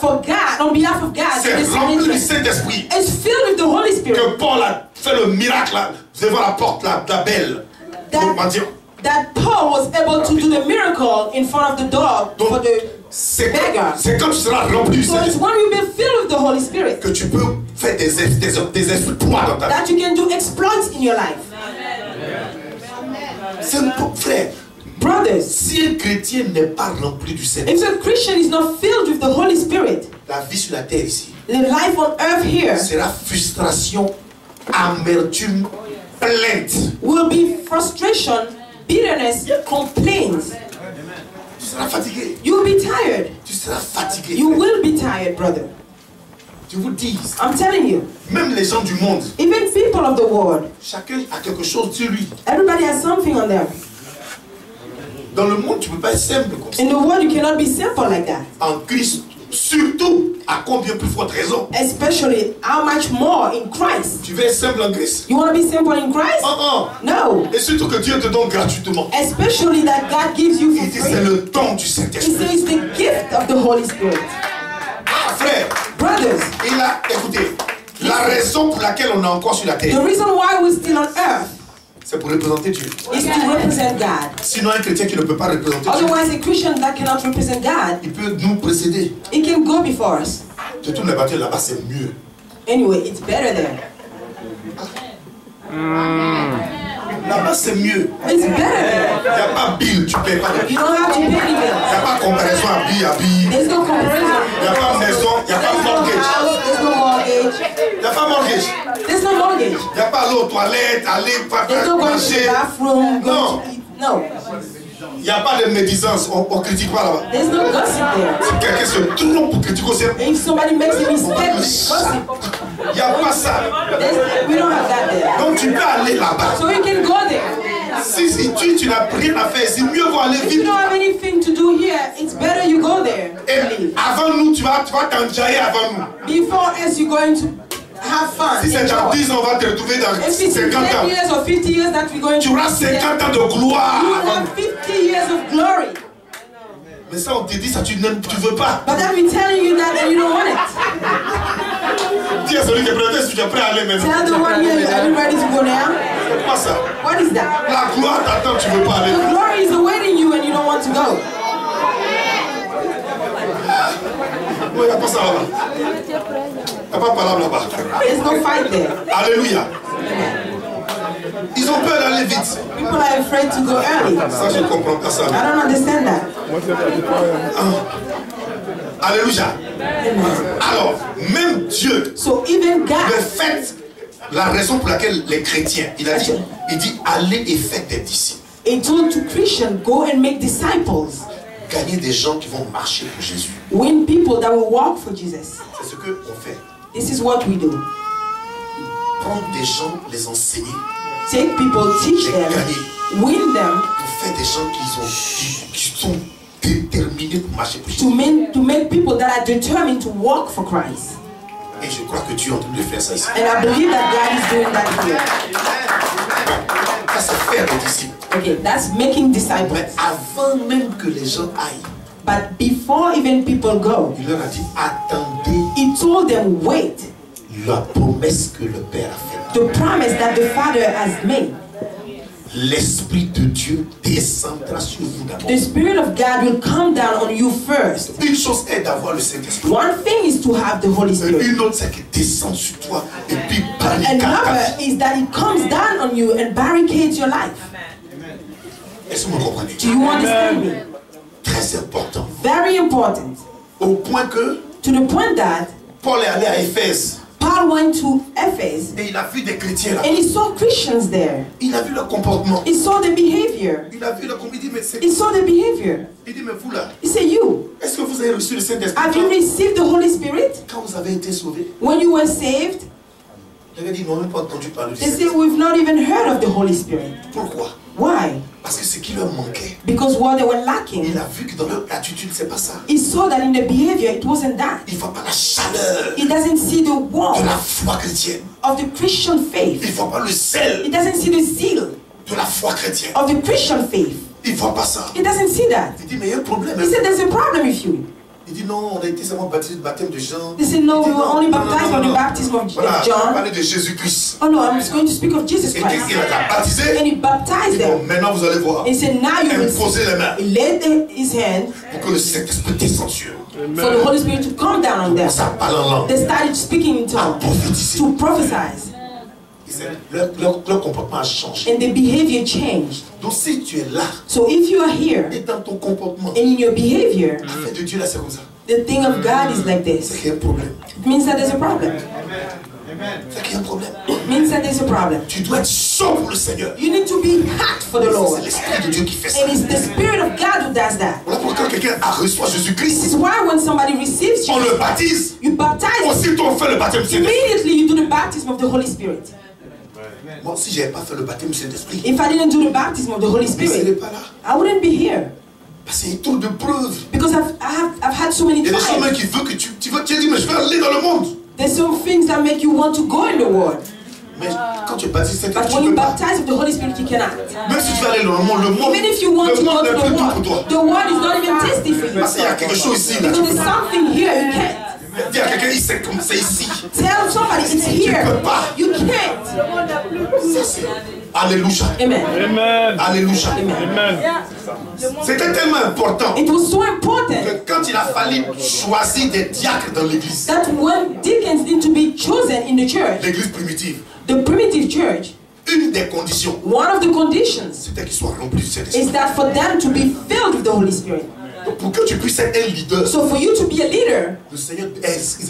for God, on behalf of God. C'est rempli du Saint-Esprit. It's filled with the Holy Spirit. Que Paul a fait le miracle là, devant la porte d'Abel. That Paul was able to do the miracle in front of the door for the beggar. C'est quand tu seras rempli du Saint-Esprit. So it's when you be filled with the Holy Spirit. Que tu peux faire des exploits dans ta vie. That you can do exploits in your life. C'est un frère. Brothers, si un chrétien n'est pas rempli du Saint-Esprit, if a Christian is not filled with the Holy Spirit, la vie sur la terre ici, the life on earth here, sera frustration, amertume, plainte. Will be frustration, bitterness, complaints. Tu seras fatigué. You will be tired. Tu seras fatigué. You will be tired, brother. Je vous dis. I'm telling you. Même les gens du monde. Even people of the world. Chacun a quelque chose sur lui. Everybody has something on them. Dans le monde, tu ne peux pas être simple comme ça. In the world, you cannot be simple like that. En Christ, surtout, à combien plus forte raison? Especially, how much more in Christ? Tu veux être simple en Christ? You want to be simple in Christ? No. Et surtout que Dieu te donne gratuitement. Especially that God gives you for free. Il dit c'est le don du Saint-Esprit. He says the gift of the Holy Spirit. Frère, brothers, écoutez, la raison pour laquelle on est encore sur la terre. The reason why we're still on earth. C'est pour représenter Dieu. Is to represent God. Sinon, un chrétien qui ne peut pas représenter Dieu. Otherwise, a Christian that cannot represent God. Il peut nous précéder. He can go before us. Je tourne la bataille là-bas, c'est mieux. Anyway, it's better there. Là-bas, c'est mieux. It's better there. Il n'y a pas bill, tu ne payes pas de bill. You don't have to pay any bill. Il n'y a pas comparaison à bill à bill. There's no comparison. Il n'y a pas maison, il n'y a pas mortgage. There's no mortgage. Il n'y a pas mortgage. There's no mortgage. Il n'y a pas aller aux toilettes, aller There's no going to the bathroom, going to eat. No. Il n'y a pas de médisance, on ne critique pas là-bas. There's no gossip there. Si quelqu'un se trompe pour critiquer aussi, if somebody makes a mistake, gossip. Il n'y a pas ça. We don't have that there. Donc tu peux aller là-bas. So you can go there. Si tu n'as rien à faire, c'est mieux vaut aller vite. If you don't have anything to do here, it's better you go there. Et avant nous, tu vas t'enjailler avant nous. Before us, you're going to have fun. Si c'est dans 10 ans, on va te retrouver dans 50 ans. Years or 50 years that we're going tu auras 50 ans de gloire. You will have 50 years of glory. Mais ça, on te dit ça, tu veux pas. But then we're telling you that and you don't want it. Dis à celui qui est prêt, est-ce que tu es prêt à aller maintenant? Tell the one here, are you ready to go now? C'est pas ça. What is that? La gloire t'attend, tu veux pas aller. The glory is awaiting you and you don't want to go. Non, il n'y a pas ça là-bas. Il n'y a pas de parole là-bas. There's no fight there. Alléluia. Ils ont peur d'aller vite. People are afraid to go early. Ça, je ne comprends pas ça. I don't understand that. Alléluia. Alors, même Dieu, le fait, la raison pour laquelle les chrétiens, il dit allez et faites des disciples. He told to Christians, go and make disciples. Gagner des gens qui vont marcher pour Jésus. Win people that will walk for Jesus. C'est ce qu'on fait. This is what we do. Prendre des gens, les enseigner. Take people, teach them, win them. Pour faire des gens qui sont déterminés pour marcher pour Jésus. To make people that are determined to walk for Christ. Et je crois que Dieu est en train de faire ça ici. And I believe that God is doing that here. Ça, c'est faire des disciples. Okay, that's making disciples. Mais avant même que les gens aillent, but before even people go, il leur a dit attendez. He told them wait. La promesse que le Père a faite. The promise that the Father has made. L'Esprit de Dieu descendra sur vous d'abord. The Spirit of God will come down on you first. Une chose est d'avoir le Saint-Esprit. One thing is to have the Holy Spirit. Une autre c'est qu'il descend sur toi et puis barricade. Another is that it comes down on you and barricades your life. Est-ce que vous comprenez? Do you understand me? Très important. Very important. Au point que to the point that Paul est allé à Éphèse. Paul Paul went to Ephesus. Et il a vu des chrétiens là. And he saw Christians there. Il a vu leur comportement. He saw the behavior. Il a vu leur comportement. Il dit, mais c'est... He saw the behavior. Il dit, mais vous là, He said, you, est-ce que vous avez reçu le Saint-Esprit? have you received the Holy Spirit? Quand vous avez été sauvés, When you were saved, il avait dit, ils n'ont même pas entendu parler du they said, Saint-Esprit. we've not even heard of the Holy Spirit. Pourquoi? Why? Parce que ce qui leur manquait, Because what they were lacking, il a vu que dans leur attitude, c'est pas ça. he saw that in the behavior, it wasn't that. Il ne voit pas la chaleur He doesn't see the de warmth la foi chrétienne. of the Christian faith. Il ne voit pas le zèle He doesn't see the zeal de la foi chrétienne. of the Christian faith. Il ne voit pas ça. He doesn't see that. Il dit, mais il y a un problème. He said, there's a problem with you. Il dit, non, on a été seulement baptisé de baptême de Jean. They said, no, Il dit, we were only baptized by the baptism of Voilà, on John. parlait de Jésus-Christ. Oh no, I'm just going to speak of Jesus Et qu'est-ce Christ. qu'il a baptisé? And he baptized Bon, them. maintenant vous allez voir. And he said, now you will Imposez les mains He laid his hand pour que le Saint-Esprit descende sur eux. for the Holy Spirit to come down on them. Ça parle en langue. They started speaking in À tongues prophétiser. to prophesy. Leur comportement a changé. And the behavior changed. Donc si tu es là So if you are here et dans ton comportement, and in your behavior, l'affaire de Dieu là c'est comme ça. the thing of God is like C'est this, qu'il y a un problème. it means that there's a problem. C'est qu'il y a un problème. It means that there's a problem. Tu dois être chaud pour le Seigneur. You need to be hot for the Lord. C'est l'Esprit de Dieu qui fait ça. And it's the Spirit of God who does that. Voilà pourquoi quelqu'un a reçu This Jésus-Christ, is why when somebody receives on you, le baptise. you baptize. Aussitôt on fait le baptême du Saint-Esprit. Immediately you do the baptism of the Holy Spirit. Moi si je n'avais pas fait le baptême du Saint-Esprit, If I didn't do the baptism of the Holy je ne serais Spirit, pas là. I wouldn't be here. Parce qu'il y a trop de preuves. Because I've had so many Il y a des choses même times. qui veulent que tu dis, mais je vais aller dans le monde. There's some things that make you want to go in the world. Mais quand tu es baptisé, But tu when ne you peux pas. baptize with the Holy Spirit, you cannot. Même si tu veux aller dans le monde, Even if you want le to go monde to n'est the plus tout pour world, toi. the world is not even tasty for you. Parce qu'il y a quelque chose ici. Là. Because there's something here you can't. Dis à quelqu'un, c'est comme c'est ici. Tell somebody it's here. peux pas. You can't. Ça, c'est... Alléluia. Amen. Amen. Alléluia. Amen. C'était tellement important It was so important que quand il a fallu choisir des diacres dans l'église, that when deacons need to be chosen in the church, l'église primitive, the primitive church, une des conditions, one of the conditions c'était qu'ils soient remplis du Saint-Esprit. is that for them to be filled with the Holy Spirit. Donc pour que tu puisses être un leader, So for you to be a leader, le Seigneur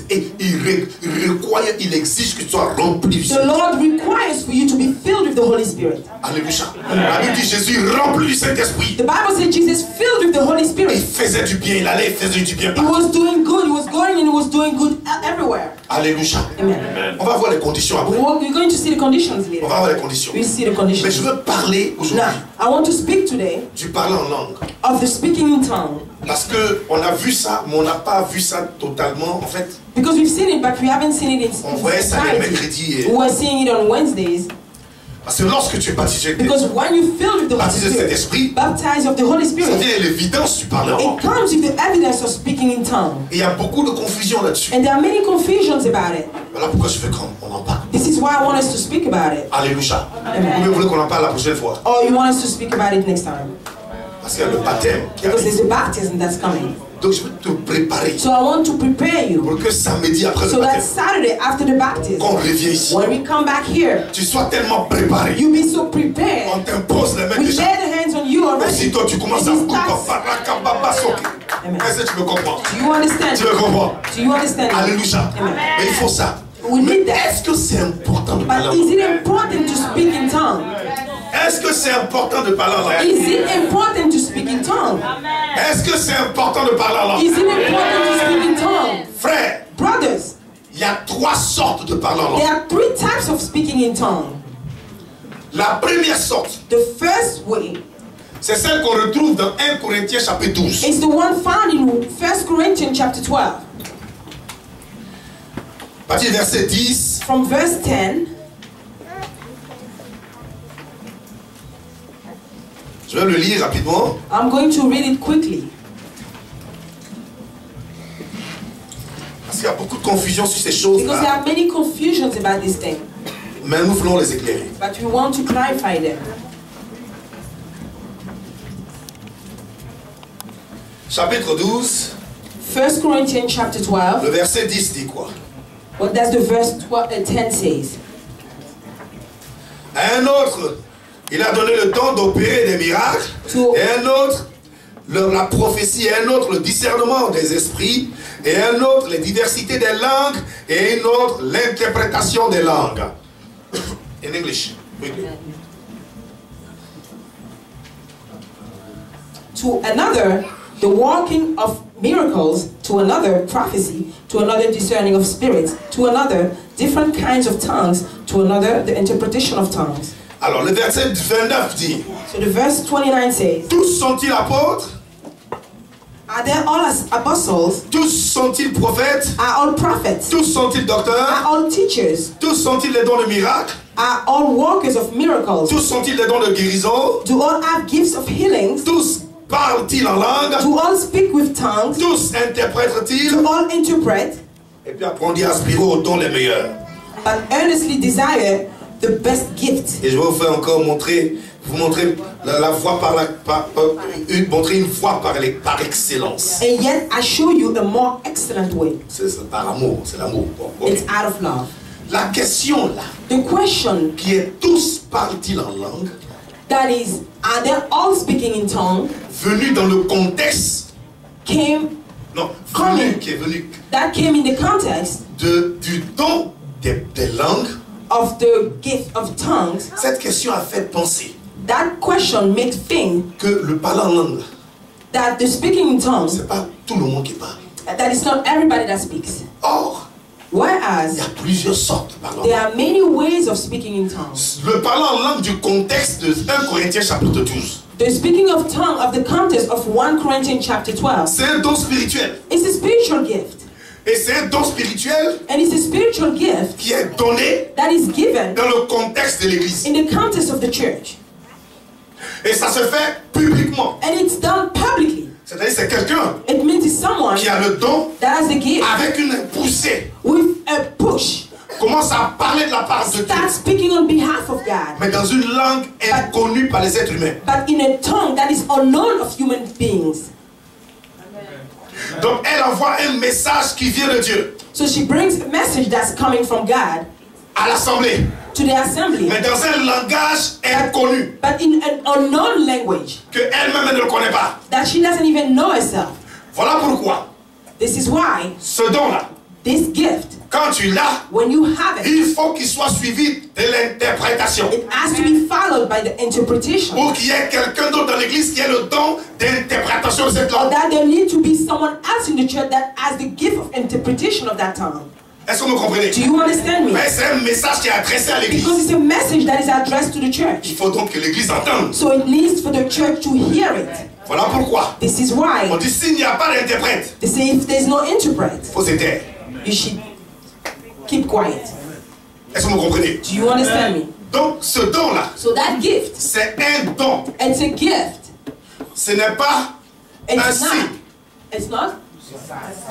il requiert, il exige que tu sois rempli du the Saint-Esprit. Lord requires for you to be filled with the Holy Spirit. Alléluia. La Bible dit Jésus rempli du Saint-Esprit. The Bible says Jesus filled with the Holy Il Spirit. faisait du bien, il allait, il faisait du bien He partout. was doing good, he was going and he was doing good everywhere. Alléluia. Amen. On va voir les conditions après. We're going to see the conditions On later. va voir les conditions. We see the Mais conditions. je veux parler aujourd'hui Now, I want to speak today du parler en langue. of the speaking in tongue. Parce qu'on a vu ça, mais on n'a pas vu ça totalement. En fait, Because we've seen it, but we haven't seen it on in voyait ça les society. mercredis. We were seeing it on Wednesdays. Parce que lorsque tu es baptisé, Because when you filled with the Holy baptisé de cet esprit, Spirit, baptized of the Holy ça Spirit, vient l'évidence du parler en langue. it comes with the evidence of speaking in tongue. Et il y a beaucoup de confusion là-dessus. And there are many confusions about it. Voilà pourquoi je veux qu'on en parle. This is why I want us to speak about it. Alléluia. Vous voulez qu'on en parle la prochaine fois? Or you want us to speak about it next time. Parce qu'il y a le baptême qui Because arrive. there's a baptism that's coming. Donc je veux te préparer So I want to prepare you pour que samedi après le so that baptême, Saturday after the baptism, quand on revient ici, when we come back here, tu sois tellement préparé. you be so On prepared. t'impose les mains We lay déjà. the hands on you already. Aussitôt tu commences à And you start- Est-ce que tu me comprends? Do you understand? Tu me comprends? Do you understand? Alléluia. Amen. Mais il faut ça. We need that. Est-ce que c'est important de parler en But is langue? it important to speak in tongue? Est-ce que c'est important de parler en langue? Is it important to speak in tongue? Est-ce que c'est important de parler en Is langue? it important to speak in tongue? Frère, Brothers, il y a 3 sortes de parler en there langue. are 3 types of speaking in tongue. La première sorte, The first way c'est celle qu'on retrouve dans 1 Corinthiens chapitre 12. is the one found in 1 Corinthians chapter 12. À partir du verset 10, From verse 10, je vais le lire rapidement. I'm going to read it quickly. Parce qu'il y a beaucoup de confusion sur ces Because there choses-là. are many confusions about this thing. Mais nous voulons les éclairer. But we want to clarify them. Chapitre 12, 1 Corinthians chapter 12. le verset 10 dit quoi? What does the verse 10 says? À un autre, il a donné le don d'opérer des miracles. To- Et un autre, la prophétie. Et un autre, le discernement des esprits. Et un autre, les diversités des langues. Et une autre, l'interprétation des langues. In English. To another, the working of miracles. To another, prophecy. To another, discerning of spirits. To another, different kinds of tongues. To another, the interpretation of tongues. Alors, le verset 29 dit. So the verse 29 says. Tous sont-ils apôtres? Are they all as apostles? Tous sont-ils prophètes? Are all prophets? Tous sont-ils docteurs? Are all teachers? Tous sont-ils les dons de miracles? Are all workers of miracles? Tous sont-ils les dons de guérison? Do all have gifts of healings? Tous parlent-ils en langue? Do all speak with tongues? Tous interprètent-ils? Do all interpret? Et puis après on dit aspirez aux dons les meilleurs. But earnestly desire the best gift. Et je vais vous faire encore montrer la voie montrer une voie par excellence. And yet I show you a more excellent way. C'est par amour, c'est l'amour. Bon, It's out of love. La question là, The question qui est tous parlent-ils en langue, that is, are they all speaking in tongue? venu dans le contexte, That came in the context du don des langues. Of the gift of tongues. Cette question a fait penser. That question makes think que le parler en langue, that the speaking in tongues, c'est pas tout le monde qui parle. That it's not everybody that speaks. Or, whereas il y a plusieurs sortes de parler. There are many ways of speaking in tongues. Le parler en langue du contexte de 1 Corinthiens chapitre 12. The speaking of tongue of the context of 1 Corinthians chapter 12. C'est un don spirituel. It's a spiritual gift. Et c'est un don spirituel and it's a spiritual gift qui est donné that is given dans le contexte de l'église. In the context of the church. Et ça se fait publiquement. And it's done publicly. C'est-à-dire c'est quelqu'un qui a le don that has the gift avec une poussée. With a push. Commence à parler de la part de Dieu. Start speaking on behalf of God. Mais dans une langue inconnue par les êtres humains. But in a tongue that is unknown of human beings. Donc elle envoie un message qui vient de Dieu. So she brings a message that's coming from God. À l'assemblée. To the assembly. Mais dans un langage inconnu. But in an unknown language. Que elle-même ne le connaît pas. That she doesn't even know herself. Voilà pourquoi. This is why. Ce don-là. This gift. Quand tu l'as, when you have it, il faut qu'il soit suivi de l'interprétation. It has to be followed by the interpretation. Pour qu'il y ait quelqu'un d'autre dans l'église qui ait le don d'interprétation de cette langue. Or that there need to be someone else in the church that has the gift of interpretation of that tongue. Est-ce que vous me comprenez? Do you understand me? Mais c'est un message qui est adressé à l'église. Because it's a message that is addressed to the church. Il faut donc que l'église entende. So it needs for the church to hear it. Voilà pourquoi. This is why. On dit s'il n'y a pas d'interprète. They say if there's no interpret. Faut se taire. You should keep quiet. Est-ce que vous me comprenez? Do you understand me? Donc ce don-là. So that gift. C'est un don. It's a gift. Ce n'est pas un signe. It's not.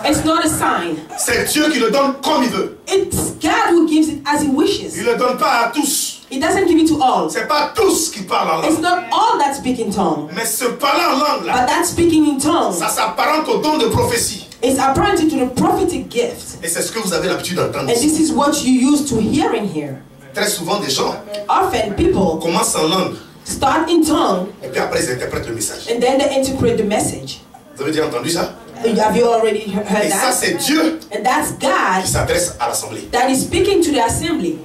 It's not a sign. C'est Dieu qui le donne comme il veut. It's God who gives it as He wishes. Il ne le donne pas à tous. He doesn't give it to all. C'est pas tous qui parlent en langue. It's not all that speak in tongue. Mais ce parler en langue là. But that speaking in tongue. Ça s'apparente au don de prophétie. It's apparent to the prophetic gift. Et c'est ce que vous avez l'habitude d'entendre. And this is what you used to hearing here. Très souvent des gens. Often people commencent en langue. Start in tongue. Et puis après ils interprètent le message. And then they interpret the message. Vous avez déjà entendu ça? Have you already heard that? Et ça c'est Dieu. And that's God. Qui s'adresse à l'assemblée. That is speaking to the assembly.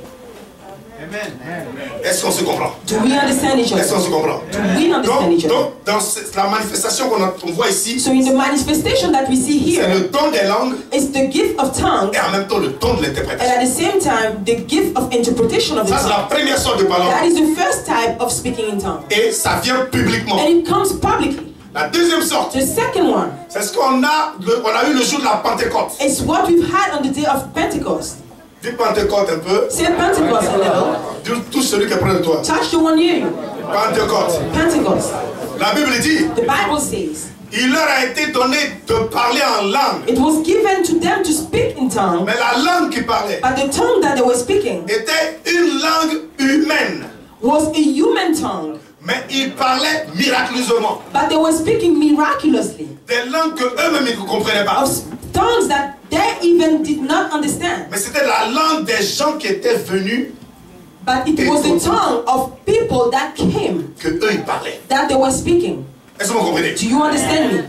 Est-ce qu'on se comprend? Do we understand each other? Est-ce qu'on se comprend? Do we understand each other? Donc dans la manifestation qu'on voit ici, so in the manifestation that we see here, c'est le don des langues, it's the gift of tongues, et en même temps le don de l'interprétation. And at the same time, the gift of interpretation of the tongue. Ça c'est la première sorte de parole. That is the first type of speaking in tongues. Et ça vient publiquement. And it comes publicly. La deuxième sorte, the second one, c'est ce qu'on a eu le jour de la Pentecôte. It's what we've had on the day of Pentecost. Dis Pentecôte un peu. Say Pentecost a little. Touche celui qui est près de toi. Touch the one near you. Pentecôte. Pentecost. La Bible dit. The Bible says. Il leur a été donné de parler en langue. It was given to them to speak in tongue. Mais la langue qu'ils parlaient. But the tongue that they were speaking. Était une langue humaine. Was a human tongue. Mais ils parlaient miraculeusement. But they were speaking miraculously. Des langues que eux-mêmes ils ne comprenaient pas. Of tongues that they even did not understand. Mais c'était la langue des gens qui étaient venus. But it was the tongue of people that came. Que eux ils parlaient. That they were speaking. Est-ce que vous comprenez? Do you understand me?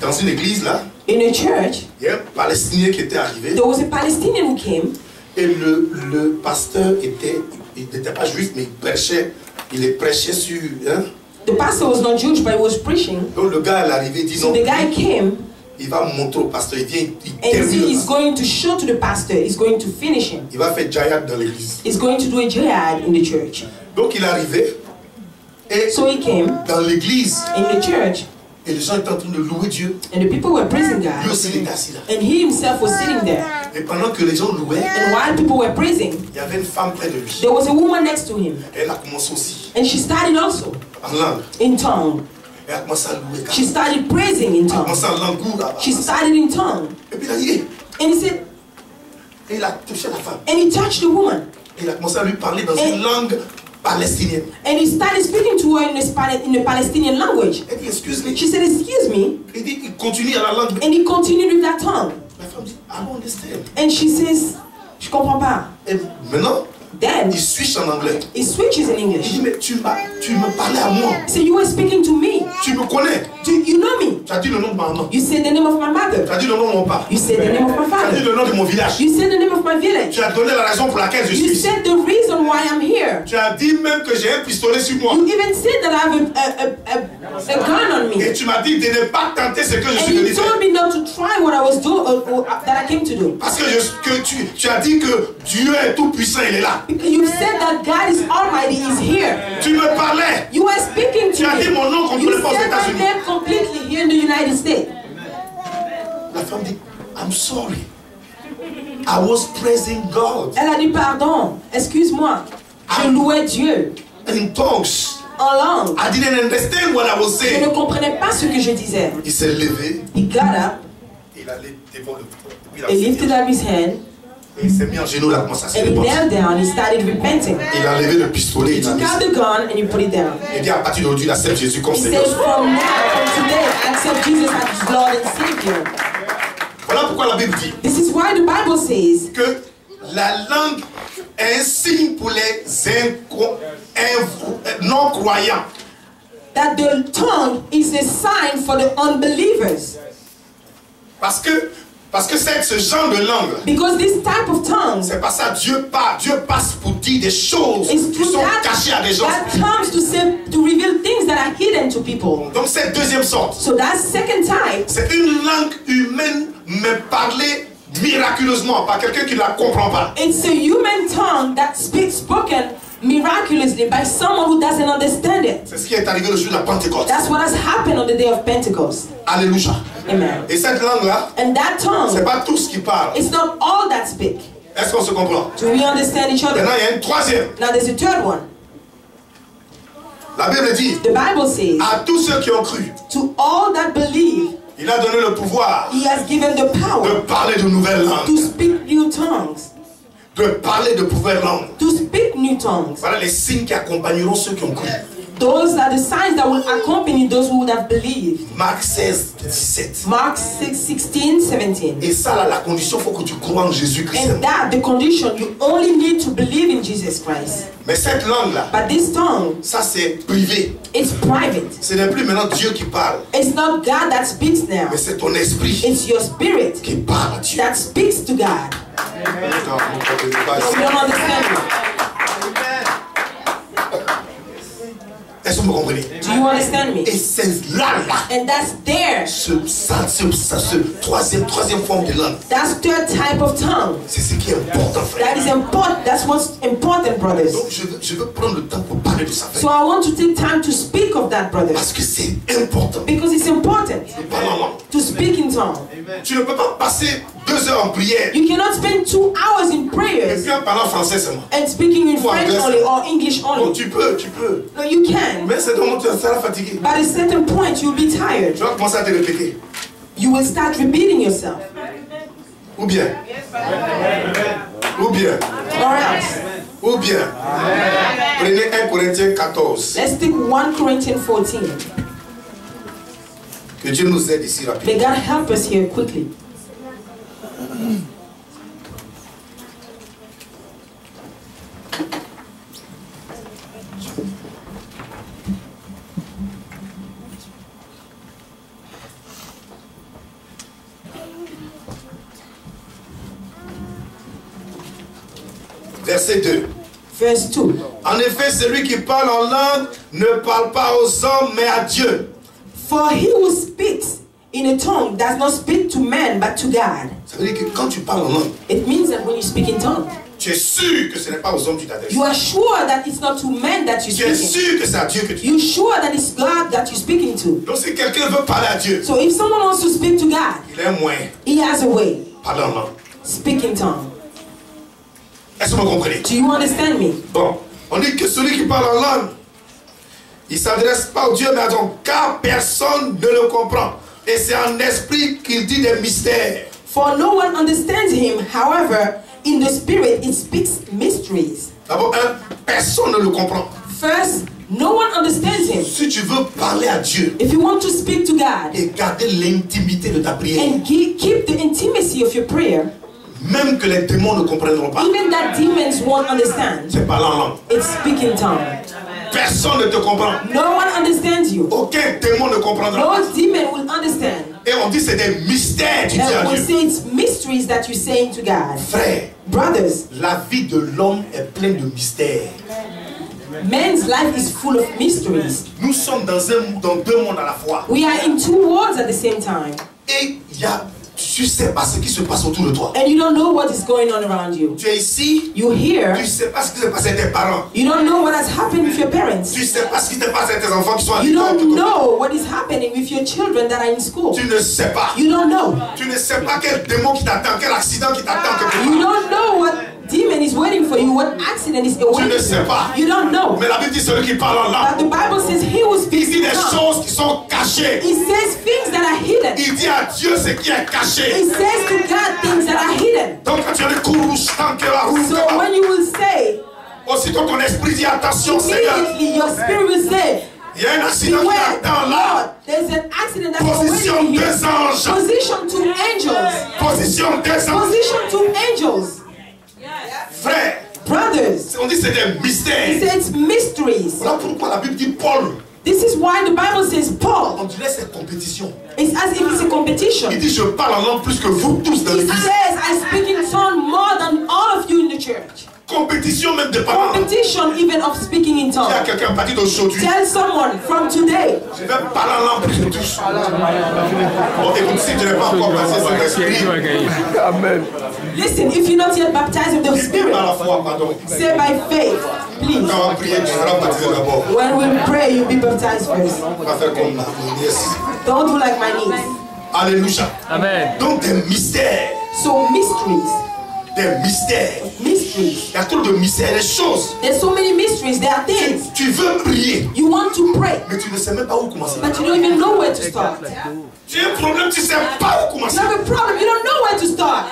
Dans une église là. In a church, il y a un Palestinien qui était arrivé. There was a Palestinian who came. Et le pasteur il n'était pas juif, mais il prêchait sur... Hein? The pastor was not Jewish, but he was preaching. Donc le gars est arrivé, il dit So non. the guy came. Il va montrer au pasteur, il vient, il And termine. he's going to show to the pastor, he's going to finish him. Il va faire jihad dans l'église. He's going to do a jihad in the church. Donc il est arrivé. Et So he came dans l'église. in the church. Et les gens étaient en train de louer Dieu. And the people were praising Lui God. aussi il était assis là. And he himself was sitting there. Et pendant que les gens louaient, And while people were praising, il y avait une femme près de lui. there was a woman next to him. Elle a commencé aussi. And she started also En langue. in tongue. Elle a commencé à louer. She started praising in Elle a tongue. commencé en langue. She started in tongue. Et puis il a dit, And he said, et il a touché la femme. and he touched the woman. Et il a commencé à lui parler dans une langue palestinienne. And he started speaking to her in the Palestinian language. Elle dit, excuse-moi. She said, excuse me. Il dit, il continue à la langue. And he continued with that tongue. La femme dit, I don't understand. And she says, je comprends pas. Et maintenant, Then il switch en anglais. he switches in Il English. dit, mais tu me parlais à moi. He said, you were speaking to me. Tu me connais. You know me. Tu as dit le nom de ma maman. You said the name of my mother. Tu as dit le nom de mon papa. You said the name of my Tu as dit father. le nom de mon village. You said the name of my village. Tu as donné la raison pour laquelle je suis You ici. said the reason why I'm here. Tu as dit même que j'ai un pistolet sur moi. You even said that I have a gun on Et me. tu m'as dit de ne pas tenter ce que je And suis venu you faire. told me not to try what I was doing, that I came to do. Parce que, tu as dit que Dieu est tout puissant, il est là. Because you said that God is Almighty, is here. Tu me parlais. You were speaking Tu to as dit me. mon nom qu'on ne You connaît pas aux said my États-Unis. name completely here in the United States. La femme dit, I'm sorry. I was praising God Elle a dit pardon, excuse-moi. Je louais Dieu in tongues. en langue. I didn't understand what I was Je saying. ne comprenais pas ce que je disais. Il s'est levé. He got up, Il allait devant le he lifted up his hand, et il s'est mis en genoux, il a commencé à se and he répandre. knelt down, he started repenting. Il a levé le pistolet, He il a took mis. out the gun and he put it down. Il dit à partir d'aujourd'hui, il accepte Jésus comme He Seigneur. said, from today, I accept Jesus as Lord and Savior. Voilà pourquoi la Bible dit This is why the Bible says que la langue est un signe pour les non-croyants. that the tongue is a sign for the unbelievers. Parce que ce genre de langue, Because this type of tongue c'est pas ça, Dieu passe pour dire des choses is qui through sont cachées à des gens. that comes to reveal things that are hidden to people. Donc cette deuxième sorte, So that second type c'est une langue humaine mais parlée miraculeusement par quelqu'un qui ne la comprend pas. it's a human tongue that spoken miraculously by someone who doesn't understand it. C'est ce qui est arrivé le jour de la Pentecôte. That's what has happened on the day of Pentecost. Alléluia. Amen. Et cette langue-là, And that c'est tongue, pas tous qui parlent. it's not all that speak. Est-ce qu'on se comprend? Do we understand each other? Maintenant, il y a une troisième. Now there's a third one. La Bible dit, The Bible says, à tous ceux qui ont cru, to all that believe, il a donné le pouvoir he has given the de power parler de nouvelles to langues. speak new tongues. De parler de nouvelles langues. To speak new tongues. Voilà les signes qui accompagneront ceux qui ont cru. Those are the signs that will accompany those who would have believed. Marc 16, 17. Mark 16, 17. Et ça, là, la condition, il faut que tu crois en Jésus-Christ. And that, the condition, you only need to believe in Jesus Christ. Mais cette langue-là, But this tongue, ça c'est privé. it's private. Ce n'est plus maintenant Dieu qui parle, It's not God that speaks now. mais c'est ton esprit It's your spirit qui parle à Dieu. that speaks to God. Non, vous ne comprenez pas You ça. don't understand me. Est-ce que vous me comprenez? Do you understand me? Et c'est là, And that's there. ce troisième forme de langue. That's third type of tongue. C'est ce qui est important, frère. That is important. That's what's important, brothers. Donc je veux prendre le temps pour parler de ça, So frère. I want to take time to speak of that, brothers. Parce que c'est important. Because it's important Parle en langue. to speak in tongue. Tu ne peux pas passer 2 heures en prière You cannot spend 2 hours in et prayers puis en parlant français seulement. and speaking in Ou French anglais only seulement. or English Non, only. tu peux. No, you can. Mais c'est le moment où tu seras fatigué. But at a certain point, you'll be tired. Tu vas commencer à te répéter. You will start repeating yourself. Ou bien. Ou bien. Or else. Ou bien. Prenez 1 Corinthiens 14. Let's take 1 Corinthians 14. Que Dieu nous aide ici May rapidement. God help us here quickly. Verset 2. Verse 2. En effet, celui qui parle en langue ne parle pas aux hommes, mais à Dieu. For he who speaks in a tongue does not speak to man, but to God. Ça veut dire que quand tu parles en langue, It means that when you speak in tongue, tu es sûr que ce n'est pas aux hommes que tu t'adresses. you are sure that it's not to men that you're Tu es speaking. sûr que c'est à Dieu que tu You're sure that it's God that you're speaking to. Donc si quelqu'un veut parler à Dieu, So if someone wants to speak to God, il est un moyen. he has a way. Parler en langue. Speak in tongue. Est-ce que vous comprenez? Do you understand me? Bon, on dit que celui qui parle en langue, il ne s'adresse pas au Dieu, mais à son car personne ne le comprend. Et c'est en esprit qu'il dit des mystères. For no one understands him. However, in the spirit it speaks mysteries. D'abord, personne ne le comprend. First, no one understands him. Si tu veux parler à Dieu If you want to speak to God et garder l'intimité de ta prière, and keep the intimacy of your prayer, même que les démons ne comprendront pas, even that demons won't understand. c'est parler en langue. It's speaking tongue. Personne ne te comprend. No one understands you. Aucun démon ne comprendra. No demon will understand. Et on dit c'est des mystères, tu dis à And we Dieu. say it's mysteries that you're saying to God. Frère, Brothers, la vie de l'homme est pleine de mystères. man's life is full of mysteries. Nous sommes dans deux mondes à la fois. We are in two worlds at the same time. Et tu ne sais pas ce qui se passe autour de toi. And you don't know what is going on around you. Tu es ici, You're here. tu ne sais pas ce qui se passe avec tes parents. You don't know what has happened with your parents. Tu ne sais pas ce qui se passe avec tes enfants qui sont à You l'école. don't know what is happening with your children that are in school. Tu ne sais pas. You don't know. Tu ne sais pas quel démon qui t'attend, quel accident qui t'attend quelque You part. don't know what demon is waiting for you, what accident is Tu awaiting ne sais pas. you. You don't know. Mais la Bible dit celui qui parle en But langue, the Bible says he who il speaks dit in des tongues. choses qui sont cachées. He says things that are hidden. Il dit à Dieu ce qui est He caché. says to God things that are hidden. Donc quand tu as des courrouches, tant que la roue, So when you will say, aussitôt ton esprit dit attention Seigneur, immediately your spirit will say, il y a un accident qui beware, attend là. Lord, there's an accident that's Position awaiting you. des anges. Position to angels. Position des anges. Position to angels. Frère, Brothers, on dit c'est des he mystères. said it's mysteries. Voilà pourquoi la Bible dit Paul. This is why the Bible says On Paul. dirait c'est compétition. It's as if it's a competition. Il dit je parle en langue plus que vous tous dans He l'église. says, I speak in tongue more than all of you in the church. Compétition même des parents. Competition even of speaking in Il y a tongue. quelqu'un qui dit d'aujourd'hui, Tell someone from today, je vais parler en langue plus que tous. Bon, écoute, si tu n'es pas encore passé sur l'esprit, listen, if you're not yet baptized with the dis Spirit, par la foi, pardon. say by faith, please. Quand on va prier, tu seras baptisé d'abord. When we pray, you'll be baptized first. On va faire comme ma nièce. Don't do like my niece. Alléluia. Amen. Donc des mystères. So mysteries, Des mystères. mysteries. Il y a trop de mystères, des choses. There's so many mysteries. There are things Tu veux prier, you want to pray, mais tu ne sais même pas où commencer. but you don't even know where to start. Tu as un problème, tu ne sais pas où commencer. You have a problem, you don't know where to start.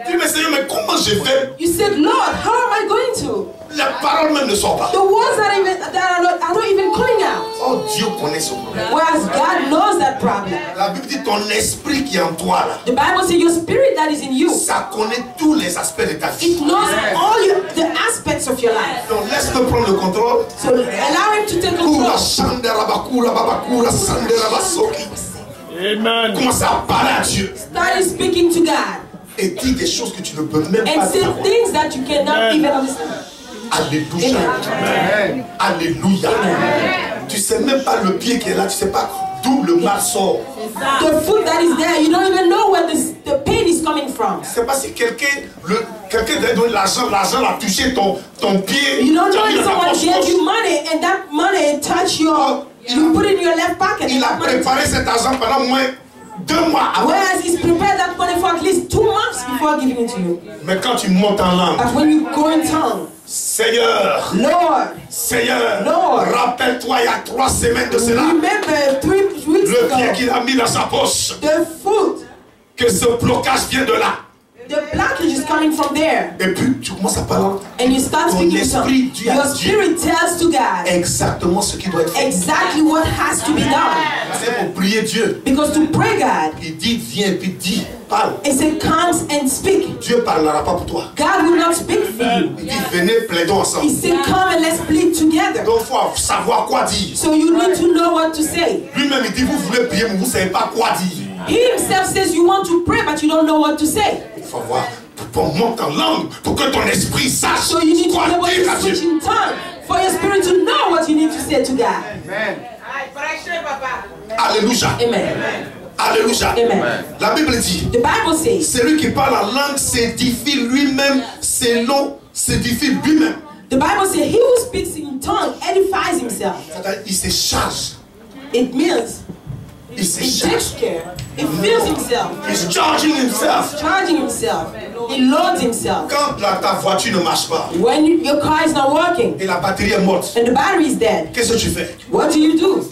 Tu dis, mais Seigneur, mais comment je fais? You said, Lord, how am I going to? Les paroles même ne sortent pas. The words that are not even coming out. Oh, Dieu connaît ce problème. Whereas God knows that problem. La Bible dit ton esprit qui est en toi là, The Bible says your spirit that is in you, ça connaît tous les aspects de ta vie. it knows all the aspects of your life. Donc laisse-le prendre le contrôle. So allow him to take Kura control. shandera bakura babakura sandera basoki. Amen. Commence à parler à Dieu Start speaking to God et dis des choses que tu ne peux même pas and say savoir. things that you cannot even understand. Alléluia. Amen. Alléluia. Tu sais même pas le pied qui est là, tu sais pas d'où le mal sort. The foot that is there, you don't even know where the pain is coming from. C'est pas si quelqu'un t'a donné l'argent l'a touché ton pied. You don't tu as know mis if dans ta someone poche gave gauche. you money and that money touch your, you put it in your left pocket. Il a préparé cet argent pendant au moins 2 mois avant. Whereas he's prepared that money for at least 2 months before giving it to you. Mais quand tu montes en langue, But when you go in tongue, Seigneur, Lord, Seigneur, Lord. Rappelle-toi il y a 3 semaines de cela, remember 3 weeks le pied ago, qu'il a mis dans sa poche, the foot, que ce blocage vient de là. the blockage is coming from there. Et puis tu commences à parler. And you start Ton speaking in esprit tongues. dit à Your Dieu spirit tells to God exactement ce qui doit être fait. exactly what has to be done. C'est pour prier Dieu. Because to pray God, Il dit viens et puis dis, parle. it said comes and speak. Dieu parlera pas pour toi. God will not speak for you. Il dit venez plaidons He ensemble. said come and let's plead together. Donc il faut savoir quoi dire. So you need to know what to say. Lui-même il dit vous voulez prier mais vous ne savez pas quoi dire. He himself says you want to pray but you don't know what to say. Il faut avoir qu'on monte en langue pour que ton esprit sache So you need to quoi be able dire à to switch Dieu. in tongue for your spirit to know what you need to say to God. Alléluia. Amen. Alléluia. Amen. La Bible dit, The Bible says, celui qui parle en langue s'édifie lui-même s'édifie lui-même. the Bible says, he who speaks in tongue edifies himself. C'est-à-dire, il se charge. It means Il se he charge. takes care. He fills himself. He's charging himself. Charging himself. He loads himself. Quand ta voiture ne marche pas When your car is not working et la batterie est morte, and the battery is dead, qu'est-ce que tu fais? what do?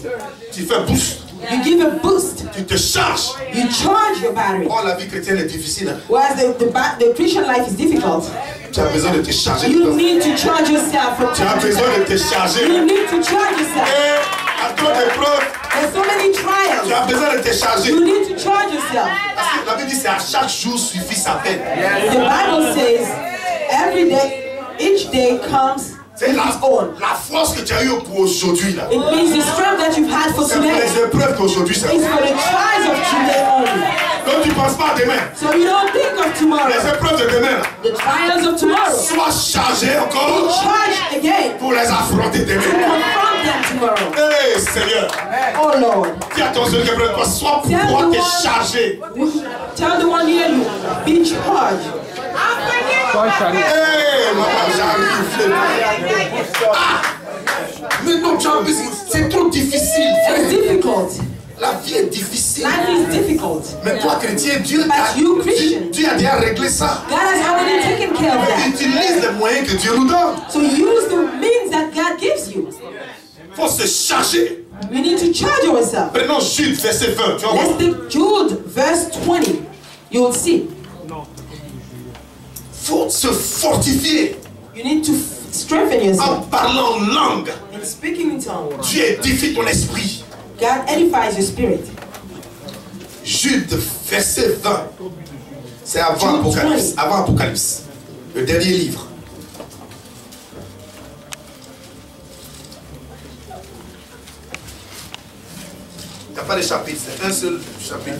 Tu fais boost. You give a boost. Tu te charges. You charge your battery. Oh, la vie chrétienne est difficile. Hein? Whereas the Christian life is difficult. Tu as besoin de te charger. You need to charge yourself. Tu as besoin de te charger. You need to charge yourself. Et à trop d'épreuves, There's so many tu trials. as besoin de te charger. You need to charge yourself. Parce que la Bible dit c'est à chaque jour suffit sa peine. The Bible says every day, each day comes C'est with its own. la force que tu as eue pour aujourd'hui là. It means the strength that you've had for C'est pour today les épreuves qu'aujourd'hui c'est. is for the trials of today only. Donc tu ne penses pas à demain. So you don't think of tomorrow. Les épreuves de demain là. The trials of tomorrow. Sois chargé encore Charge again pour les affronter to demain. confront them tomorrow. Hey Seigneur, Oh Lord. dis à ton Seigneur qui est près de toi, sois pour pouvoir te charger. Tell the one near you, be charged. Hey maman, j'arrive. Ah! Mais non, tu as besoin, c'est trop difficile. It's difficult. La vie est difficile. Life is difficult. Mais toi chrétien, Dieu you, Christian, Dieu a déjà réglé ça. God has already taken care of that. Utilise les moyens que Dieu nous donne. So use the means that God gives you. Il faut se charger. You need to charge yourself. Prenons Jude, verset 20. Tu vas voir. Let's take Jude, verse 20. You'll see. Il faut se fortifier You need to strengthen yourself. en parlant en langue. In speaking in tongues, Dieu édifie ton esprit. God edifies your spirit. Jude, verset 20. C'est avant Jude Apocalypse. 20. Avant Apocalypse. Le dernier livre. Il n'y a pas de chapitre, c'est un seul chapitre.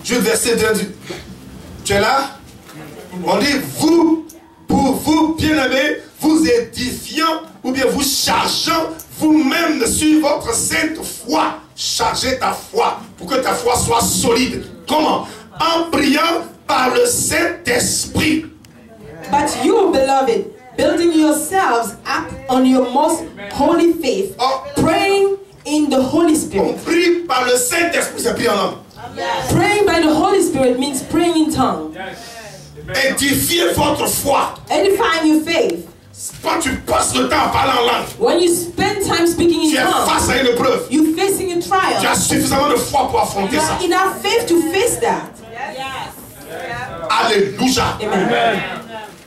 Jude, verset 2. Tu es là? On dit, vous, pour vous, bien-aimés, vous édifiant ou bien vous chargeant vous-même sur votre sainte foi. Chargez ta foi pour que ta foi soit solide. Comment? En priant par le Saint-Esprit. But you, beloved, building yourselves up on your most holy faith, praying in the Holy On Spirit. prie par le Saint-Esprit, c'est prier en langue. Praying by the Holy Spirit means praying in tongue. Édifiez votre foi. Edifying your faith. Quand tu passes le temps à parler en langue, When you spend time speaking tu in es face tongues, à une épreuve. you're facing a Tu trial. as suffisamment de foi pour affronter You ça. have enough faith to face that. Alléluia. Amen.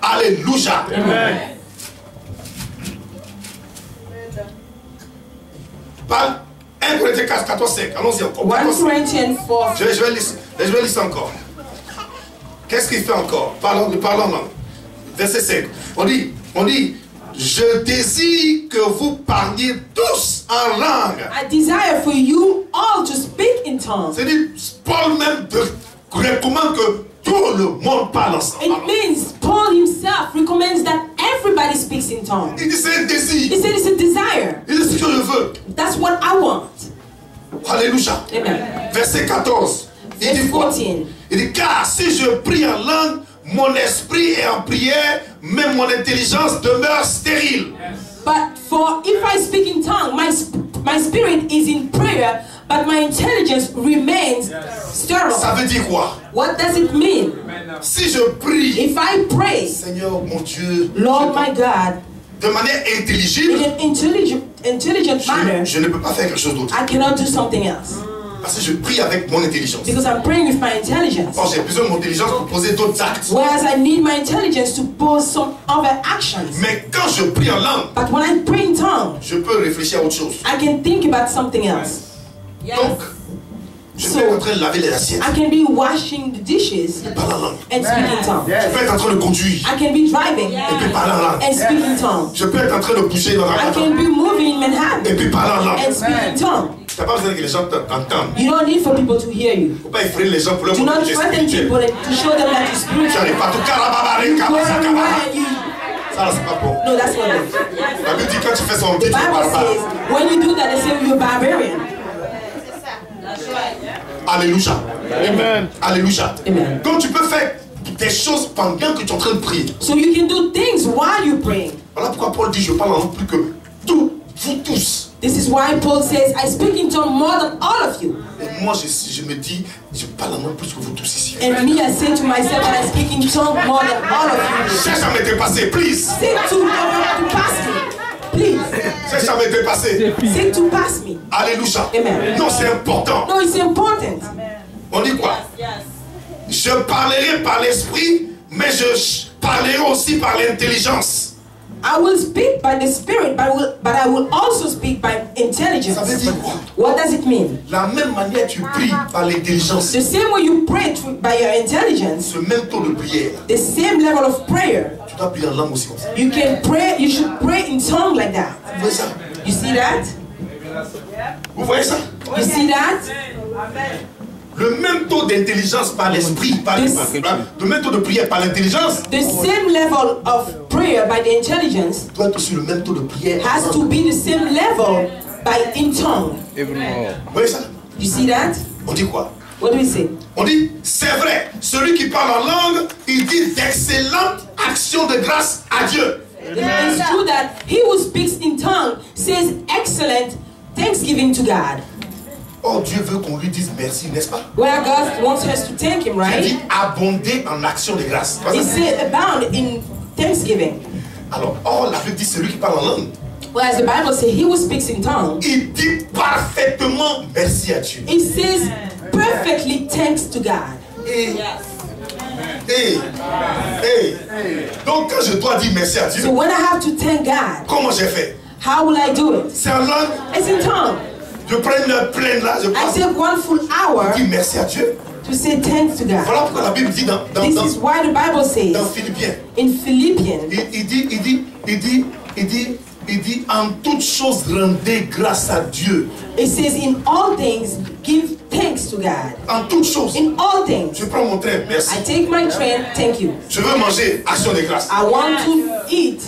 Alléluia. Parle 1 Corinthiens 4, 14, 5. Allons-y encore. 1 14. Corinthians 4. Je vais lire ça encore. Qu'est-ce qu'il fait encore? Parlons en langue. Verset 5. On dit, je désire que vous parliez tous en langue. I desire for you all to speak in tongues. C'est-à-dire, Paul même recommande que tout le monde parle ensemble. It means Paul himself recommends that everybody speaks in tongues. Il dit, c'est un désir. He said it's a desire. Il dit, ce que je veux. That's what I want. Alléluia. Amen. Verset 14. Il dit Verse quoi? 14. Il dit, car si je prie en langue, mon esprit est en prière, même mon intelligence demeure stérile. But for if I speak in tongue, my spirit is in prayer, but my intelligence remains sterile. Ça veut dire quoi? What does it mean? Si je prie, If I pray, Seigneur mon Dieu, Lord my God, de manière intelligible, in an intelligent manner, je ne peux pas faire quelque chose d'autre. I cannot do something else. Parce que je prie avec mon intelligence. Because I'm praying with my intelligence. Or, j'ai besoin de mon intelligence pour poser d'autres actes. Whereas I need my intelligence to pose some other actions. Mais quand je prie en langue, But when I pray in tongue, je peux réfléchir à autre chose. I can think about something else. Donc, Je peux être en train de laver les assiettes. I can be washing the dishes Et parler en langue. and speak in tongues. Je peux être en train de conduire. I can be driving Et puis parler en langue. and speak in tongues. Je peux être en train de bouger dans la I matin. can be moving in Et Manhattan puis parler en langue. and speak in tongues. Tu n'as pas besoin que les gens t'entendent. You don't need for people to hear you. Il ne faut pas effrayer les gens pour leur Do not montrer que tu es threaten spirituel. people to show them that you're Tu spiritual. n'arrives pas tout carababari, Go kabasa, everywhere kabasa. and you. Ça là, c'est pas bon. No, that's not it. La Bible dit quand tu fais son The petit, tu ne Bible parles pas. says when you do that, they say you're barbarian. Alléluia. Amen. Alléluia. Amen. Donc tu peux faire des choses pendant que tu es en train de prier. So you can do things while you're praying. Voilà pourquoi Paul dit je parle en langue plus que tous, vous tous. This is why Paul says, I speak in tongues more than all of you. Et moi je me dis, je parle en langue plus que vous tous ici. And me, I say to myself that I speak in tongues more than all of you. Cherche à me dépasser, please. Seek to pass me. Please. Cherche à me dépasser. Seek to pass me. Alléluia. Amen. Non, c'est important. No, it's important. On dit quoi? Je parlerai par l'esprit, mais je parlerai aussi par l'intelligence. I will speak by the Spirit, but I will also speak by intelligence. Ça veut dire quoi? What does it mean? La même manière tu pries par l'intelligence. The same way you pray by your intelligence, Ce même taux de prière. the same level of prayer, Tu dois prier en langue aussi comme ça. you can pray, you should pray in tongue like that. Vous voyez ça? You see that? Vous voyez ça? You see that? Le même taux d'intelligence par l'esprit, le même taux de prière par l'intelligence The same level of prayer by the intelligence doit être aussi le même taux de prière. has to be the same level by in tongue. Vous voyez ça? You see that? On dit quoi? What do we say? On dit, c'est vrai, celui qui parle en langue, il dit d'excellentes actions de grâce à Dieu. It's true that he who speaks in tongue says excellent thanksgiving to God. Oh, Dieu veut qu'on lui dise merci, n'est-ce pas? Where God wants us to thank him, Il dit right? abonder en actions de grâce. He said abound in thanksgiving. Alors, la Bible dit celui qui parle en langue, Whereas the Bible says he who speaks in tongue, il dit parfaitement merci à Dieu. it says perfectly thanks to God. Donc quand je dois dire merci à Dieu, So when I have to thank God, comment j'ai fait? how will I do it? C'est en langue. It's in tongue. Je prends une heure pleine là, je I passe. take one full hour Je dis merci à Dieu. to say thanks to God. Voilà pourquoi la Bible dit dans This is why the Bible dans says Philippiens, in Philippians, il dit en toutes choses rendez grâce à Dieu. it says in all things give thanks to God. En toutes choses. In all things. Je prends mon train, merci. I take my train, thank you. Je veux manger, action de grâce. I want to eat.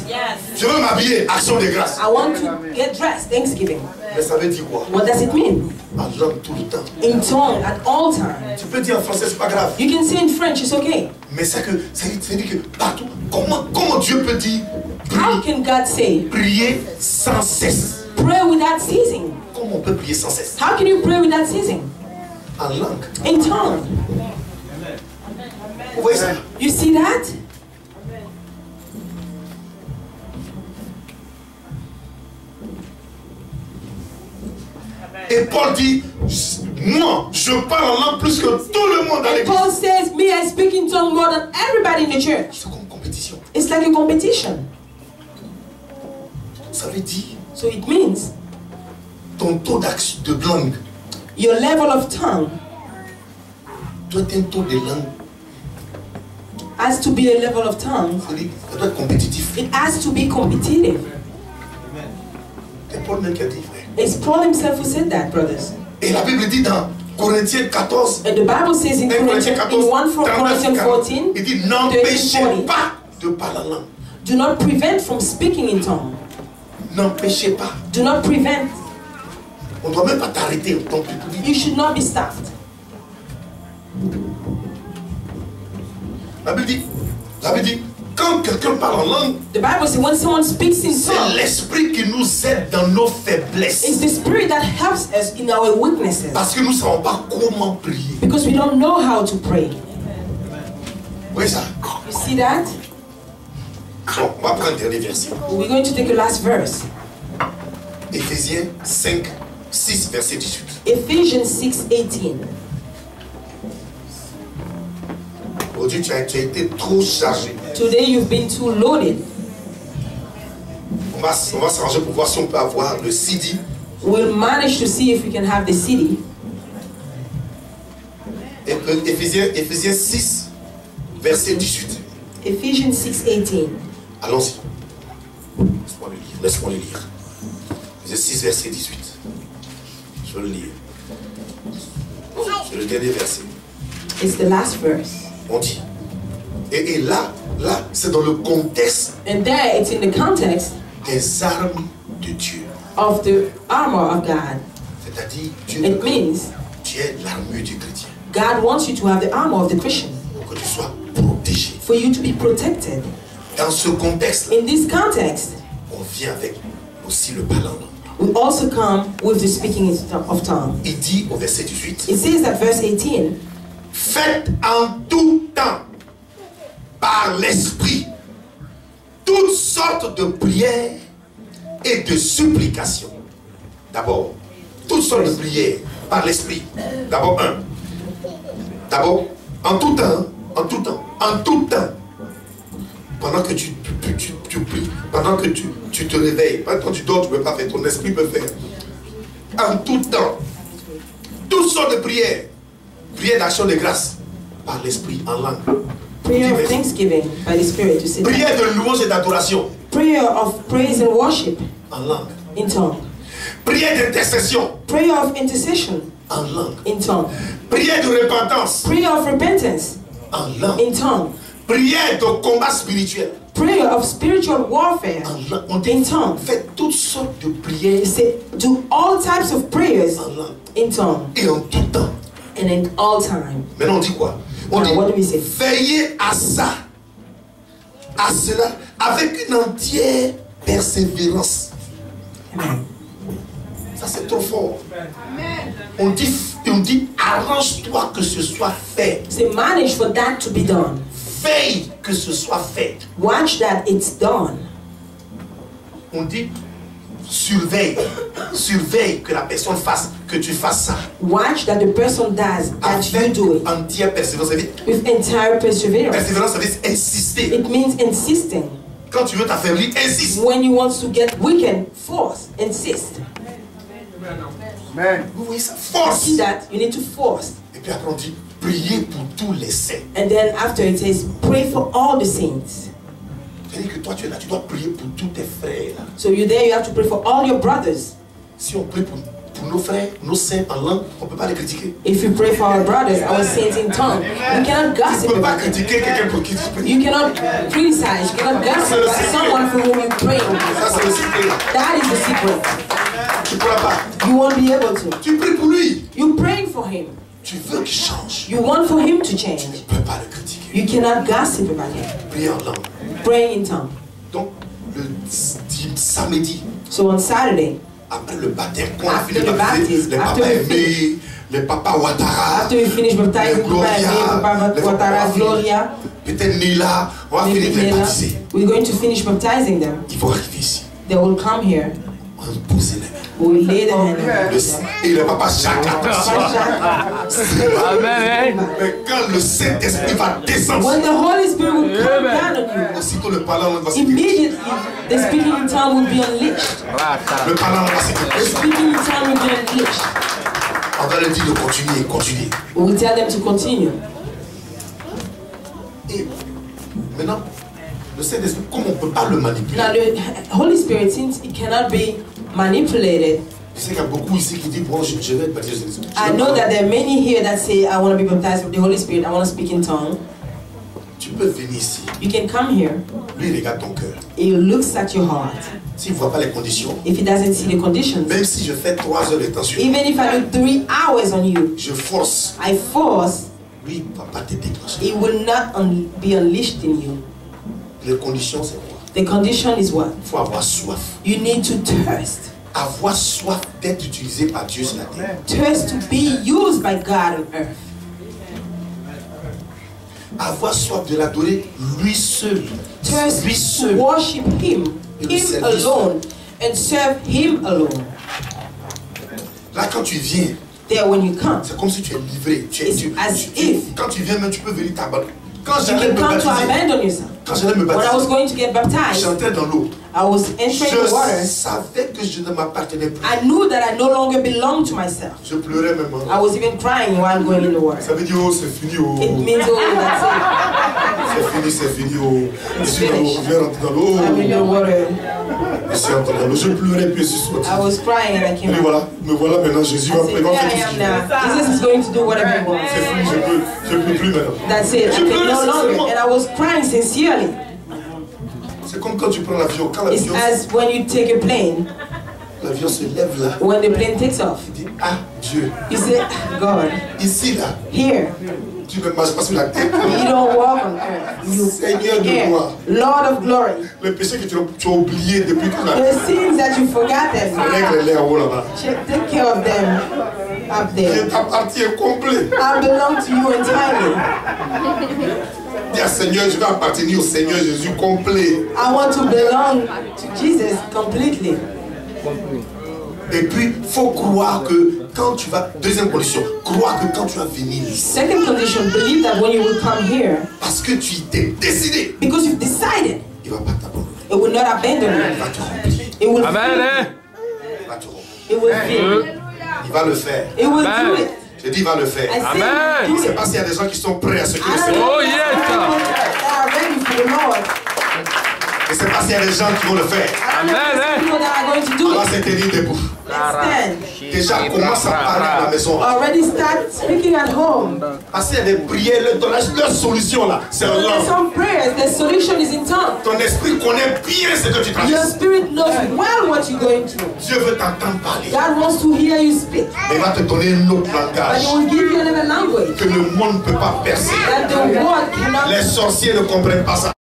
Je veux m'habiller, action de grâce. I want to get dressed, thanksgiving. Mais ça veut dire quoi? What does it mean? En langue tout le temps. In tongue at all times. Tu peux dire en français, c'est pas grave. You can say in French, it's okay. Mais ça veut dire que partout, comment Dieu peut dire How can God say, prier sans cesse? pray without ceasing? Comment on peut prier sans cesse? How can you pray without ceasing? En langue. In tongue. Vous voyez ça? You see that? Et Paul dit, moi, je parle en langue plus que tout le monde dans And l'église. Paul says, me, I speak in tongue more than everybody in the church. C'est comme compétition. It's like a competition. Ça veut dire, So it means ton taux d'action de langue your level of tongue doit être un taux de langue. has to be a level of tongue. C'est-à-dire, ça doit être compétitif. It has to be competitive. C'est Paul même qui a dit, frère. It's Paul himself who said that, brothers. Et la Bible dit dans Corinthiens 14, And the Bible says in 1 Corinthiens Corinthians, 14, in 1 Corinthians 14, il dit, n'empêchez 13, pas de parler en langue. do not prevent from speaking in tongue. N'empêchez pas. Do not prevent. On ne doit même pas t'arrêter. Donc, You should not be stopped. la Bible dit, quand quelqu'un parle en langue, The Bible says when someone speaks in c'est tongue, l'esprit qui nous aide dans nos faiblesses. it's the Spirit that helps us in our weaknesses. Parce que nous ne savons pas comment prier. Because we don't know how to pray. Vous voyez ça? You see that? Bon, on va prendre un dernier verset. We're going to take a last verse. Éphésiens 5, 6, verset 18. Ephesians 6:18. Aujourd'hui, tu as été trop chargé. Today you've been too loaded. On va s'arranger pour voir si on peut avoir le CD. We'll manage to see if we can have the CD. Éphésiens 6, verset 18. Ephesians 6:18. Allons-y. Laisse-moi le lire. Éphésiens 6, verset 18. Je vais le lire. C'est le dernier verset. It's the last verse. On dit. Et là, c'est dans le contexte And there it's in the context des armes de Dieu. of the armor of God. C'est-à-dire, Dieu It means tu es l'armure du chrétien. God wants you to have the armor of the Christian, Pour que tu sois protégé. for you to be protected. Dans ce contexte, In this context, on vient avec aussi le ballon. we also come with the speaking of tongue. Il dit au verset 18, It says that verse 18, faites en tout temps, par l'esprit, toutes sortes de prières et de supplications. D'abord, toutes sortes de prières par l'esprit. D'abord, D'abord, en tout temps, pendant que tu pries, pendant que tu te réveilles, quand tu dors, tu ne peux pas faire, ton esprit peut faire. En tout temps, toutes sortes de prières, prières d'action de grâce, par l'esprit, en langue. prayer of thanksgiving by the Spirit to sit down. Prière de louange et d'adoration, Prayer of praise and worship en langue. in tongue. Prière d'intercession, Prayer of intercession en langue. in tongue. Prière de repentance, Prayer of repentance en langue. in tongue. Prière de combat spirituel, Prayer of spiritual warfare en langue. On in dit, tongue. faites toutes sortes de prières You say, do all types of prayers en langue in tongue et en tout temps. and in all time. Maintenant, on dit quoi? On Now, what do we say? dit, veillez à ça, à cela, avec une entière persévérance. Amen. Ça, c'est trop fort. On dit, arrange-toi que ce soit fait. Say, manage for that to be done. Veille que ce soit fait. Watch that it's done. On dit, surveille que la personne fasse, que tu fasses ça. Watch that the person does, that you Avec do it entière persévérance. Ça veut dire, with entire perseverance. persévérance, ça veut dire insister. It means insisting. Quand tu veux t'affaiblir, insiste. When you want to get weakened, force, insist. Vous voyez ça? Force. See that? You need to force. Et puis après on dit, priez pour tous les saints. And then after it says, pray for all the saints. C'est-à-dire que toi tu es là, tu dois prier pour tous tes frères. Là. So you're there, you have to pray for all your brothers. Si on prie pour nos frères, nos saints en langue, on ne peut pas les critiquer. If you pray for our brothers, our saints in tongue, you cannot Tu gossip ne peux pas about them. critiquer quelqu'un pour qui tu pries. You cannot criticize, you cannot gossip about someone for whom you pray. Ça c'est le secret. That is the secret. Tu ne pourras pas. You won't be able to. Tu pries pour lui. You're praying for him. Tu veux qu'il change. You want for him to Tu ne change. peux pas le critiquer. You cannot gossip about him. Prier en langue. Praying in tongue. Donc, le samedi, So on Saturday, après le baptême, quand on a After fini de the baptiser, baptism, les after papas we aimés, les papas Ouattara, after we finish baptizing les Gloria, Papa les Watara, papas Gloria, peut-être Nila, on va finir de les Nila, baptiser. we're going to finish baptizing them. Ils vont arriver ici. They will come here. On va poser les mains. We will lay the hand on them. Et le papa Jacques, attention. Papa Jacques, Mais quand le Saint-Esprit va descendre, when the Holy Spirit will come down on you, aussitôt le parlant va s'écrire. immediately the speaking in tongue will be unleashed. Le parlant va The s'écrire. speaking in tongue will be unleashed. On va leur dire de continuer, continuer. We will tell them to continue. Et maintenant, le Saint-Esprit, comme on ne peut pas le manipuler, Now the Holy Spirit, since it cannot be manipulated, je sais qu'il y a beaucoup ici qui disent, bon, je vais être baptisé au Saint-Esprit. I know that there are many here that say, I want to be baptized with the Holy Spirit, I want to speak in tongue. Tu peux venir ici. You can come here. Lui, il regarde ton cœur. He looks at your heart. S'il ne voit pas les conditions, If he doesn't see the conditions, même si je fais 3 heures de temps sur lui, even if I do 3 hours on you, je force, I force, lui, il ne va pas te déclencher. it will not be unleashed in you. Les conditions, c'est quoi? The condition is what? Il faut avoir soif. You need to thirst. Avoir soif d'être utilisé par Dieu sur la terre. Thirst to be used by God on earth. Avoir soif de l'adorer lui seul. Thirst Lui to seul. worship Him, Him alone, and serve Him alone. Là, quand tu viens, There, when you come, c'est comme si tu es livré. It's as if quand tu viens, même tu peux venir t'abandonner. Quand you j'allais can me come to baptiser, abandon yourself. Quand j'allais me when I was baptiser, going to get baptized, j'entrais dans l'eau. I was entering the water. Je savais que je ne m'appartenais plus. I knew that I no longer belonged to myself. Je pleurais même. I was even crying while going in the water. Ça veut dire, oh, c'est fini, oh. It means, oh, that's C'est fini, oh. Je suis finished. rentré dans l'eau. it. I'm in the water. Je suis rentré dans l'eau. Je pleurais, puis je suis sorti. I was crying and I Et came out. voilà, me voilà maintenant, Jésus I va said, faire here tout I ce am qu'il veut. now. Jesus is going to do whatever he wants. C'est fini, je peux plus maintenant. That's it. I Je can pleurais no longer. sincèrement. And I was crying sincerely. C'est comme quand tu prends l'avion. Quand It's l'avion as when you take a plane, se lève là, when the plane takes off. tu dis, ah Dieu, You say, God, ici là, here. tu ne marches pas sur la terre. You don't walk on earth. You Seigneur de here. gloire. Lord of glory. Le péché que tu as oublié depuis que la The sins that you forgotten, règle est en haut là-bas. take care of them up Il there. t'appartient complet. I belong to you entirely. Dis à Seigneur, je vais appartenir au Seigneur Jésus complet. I want to belong to Jesus completely. Et puis, il faut croire que quand tu vas... Deuxième condition, croire que quand tu vas venir ici, Second condition, believe that when you will come here, parce que tu t'es décidé, because you've decided, il ne va pas t'abandonner. it will not abandon Il you. va te remplir. It will Amen. fill. Il va te remplir. It will fill. Il va le faire. It will Amen. do it. Je dis, il va le faire. I say, Amen. Je do ne sais it. pas s'il y a des gens qui sont prêts à ce qu'il I le don't fait. know Oh, if yes. there are people that are ready for the Lord. Je ne sais pas s'il y a des gens qui vont le faire. I don't know if there's people that are going to do On va it. se tenir debout. Stand. Déjà, commence à parler à la maison. Already start speaking at home. Parce qu'il y a des prières, leur solution là, c'est en There's langue. some prayers. The solution is in tongue. Ton esprit connaît bien ce que tu Your traverses. spirit knows well what you're going through. Dieu veut t'entendre parler. God wants to hear you speak. Mais il va te donner un autre But langage He will give you another language que le monde ne peut pas percer. that the world cannot. Les sorciers ne comprennent pas ça.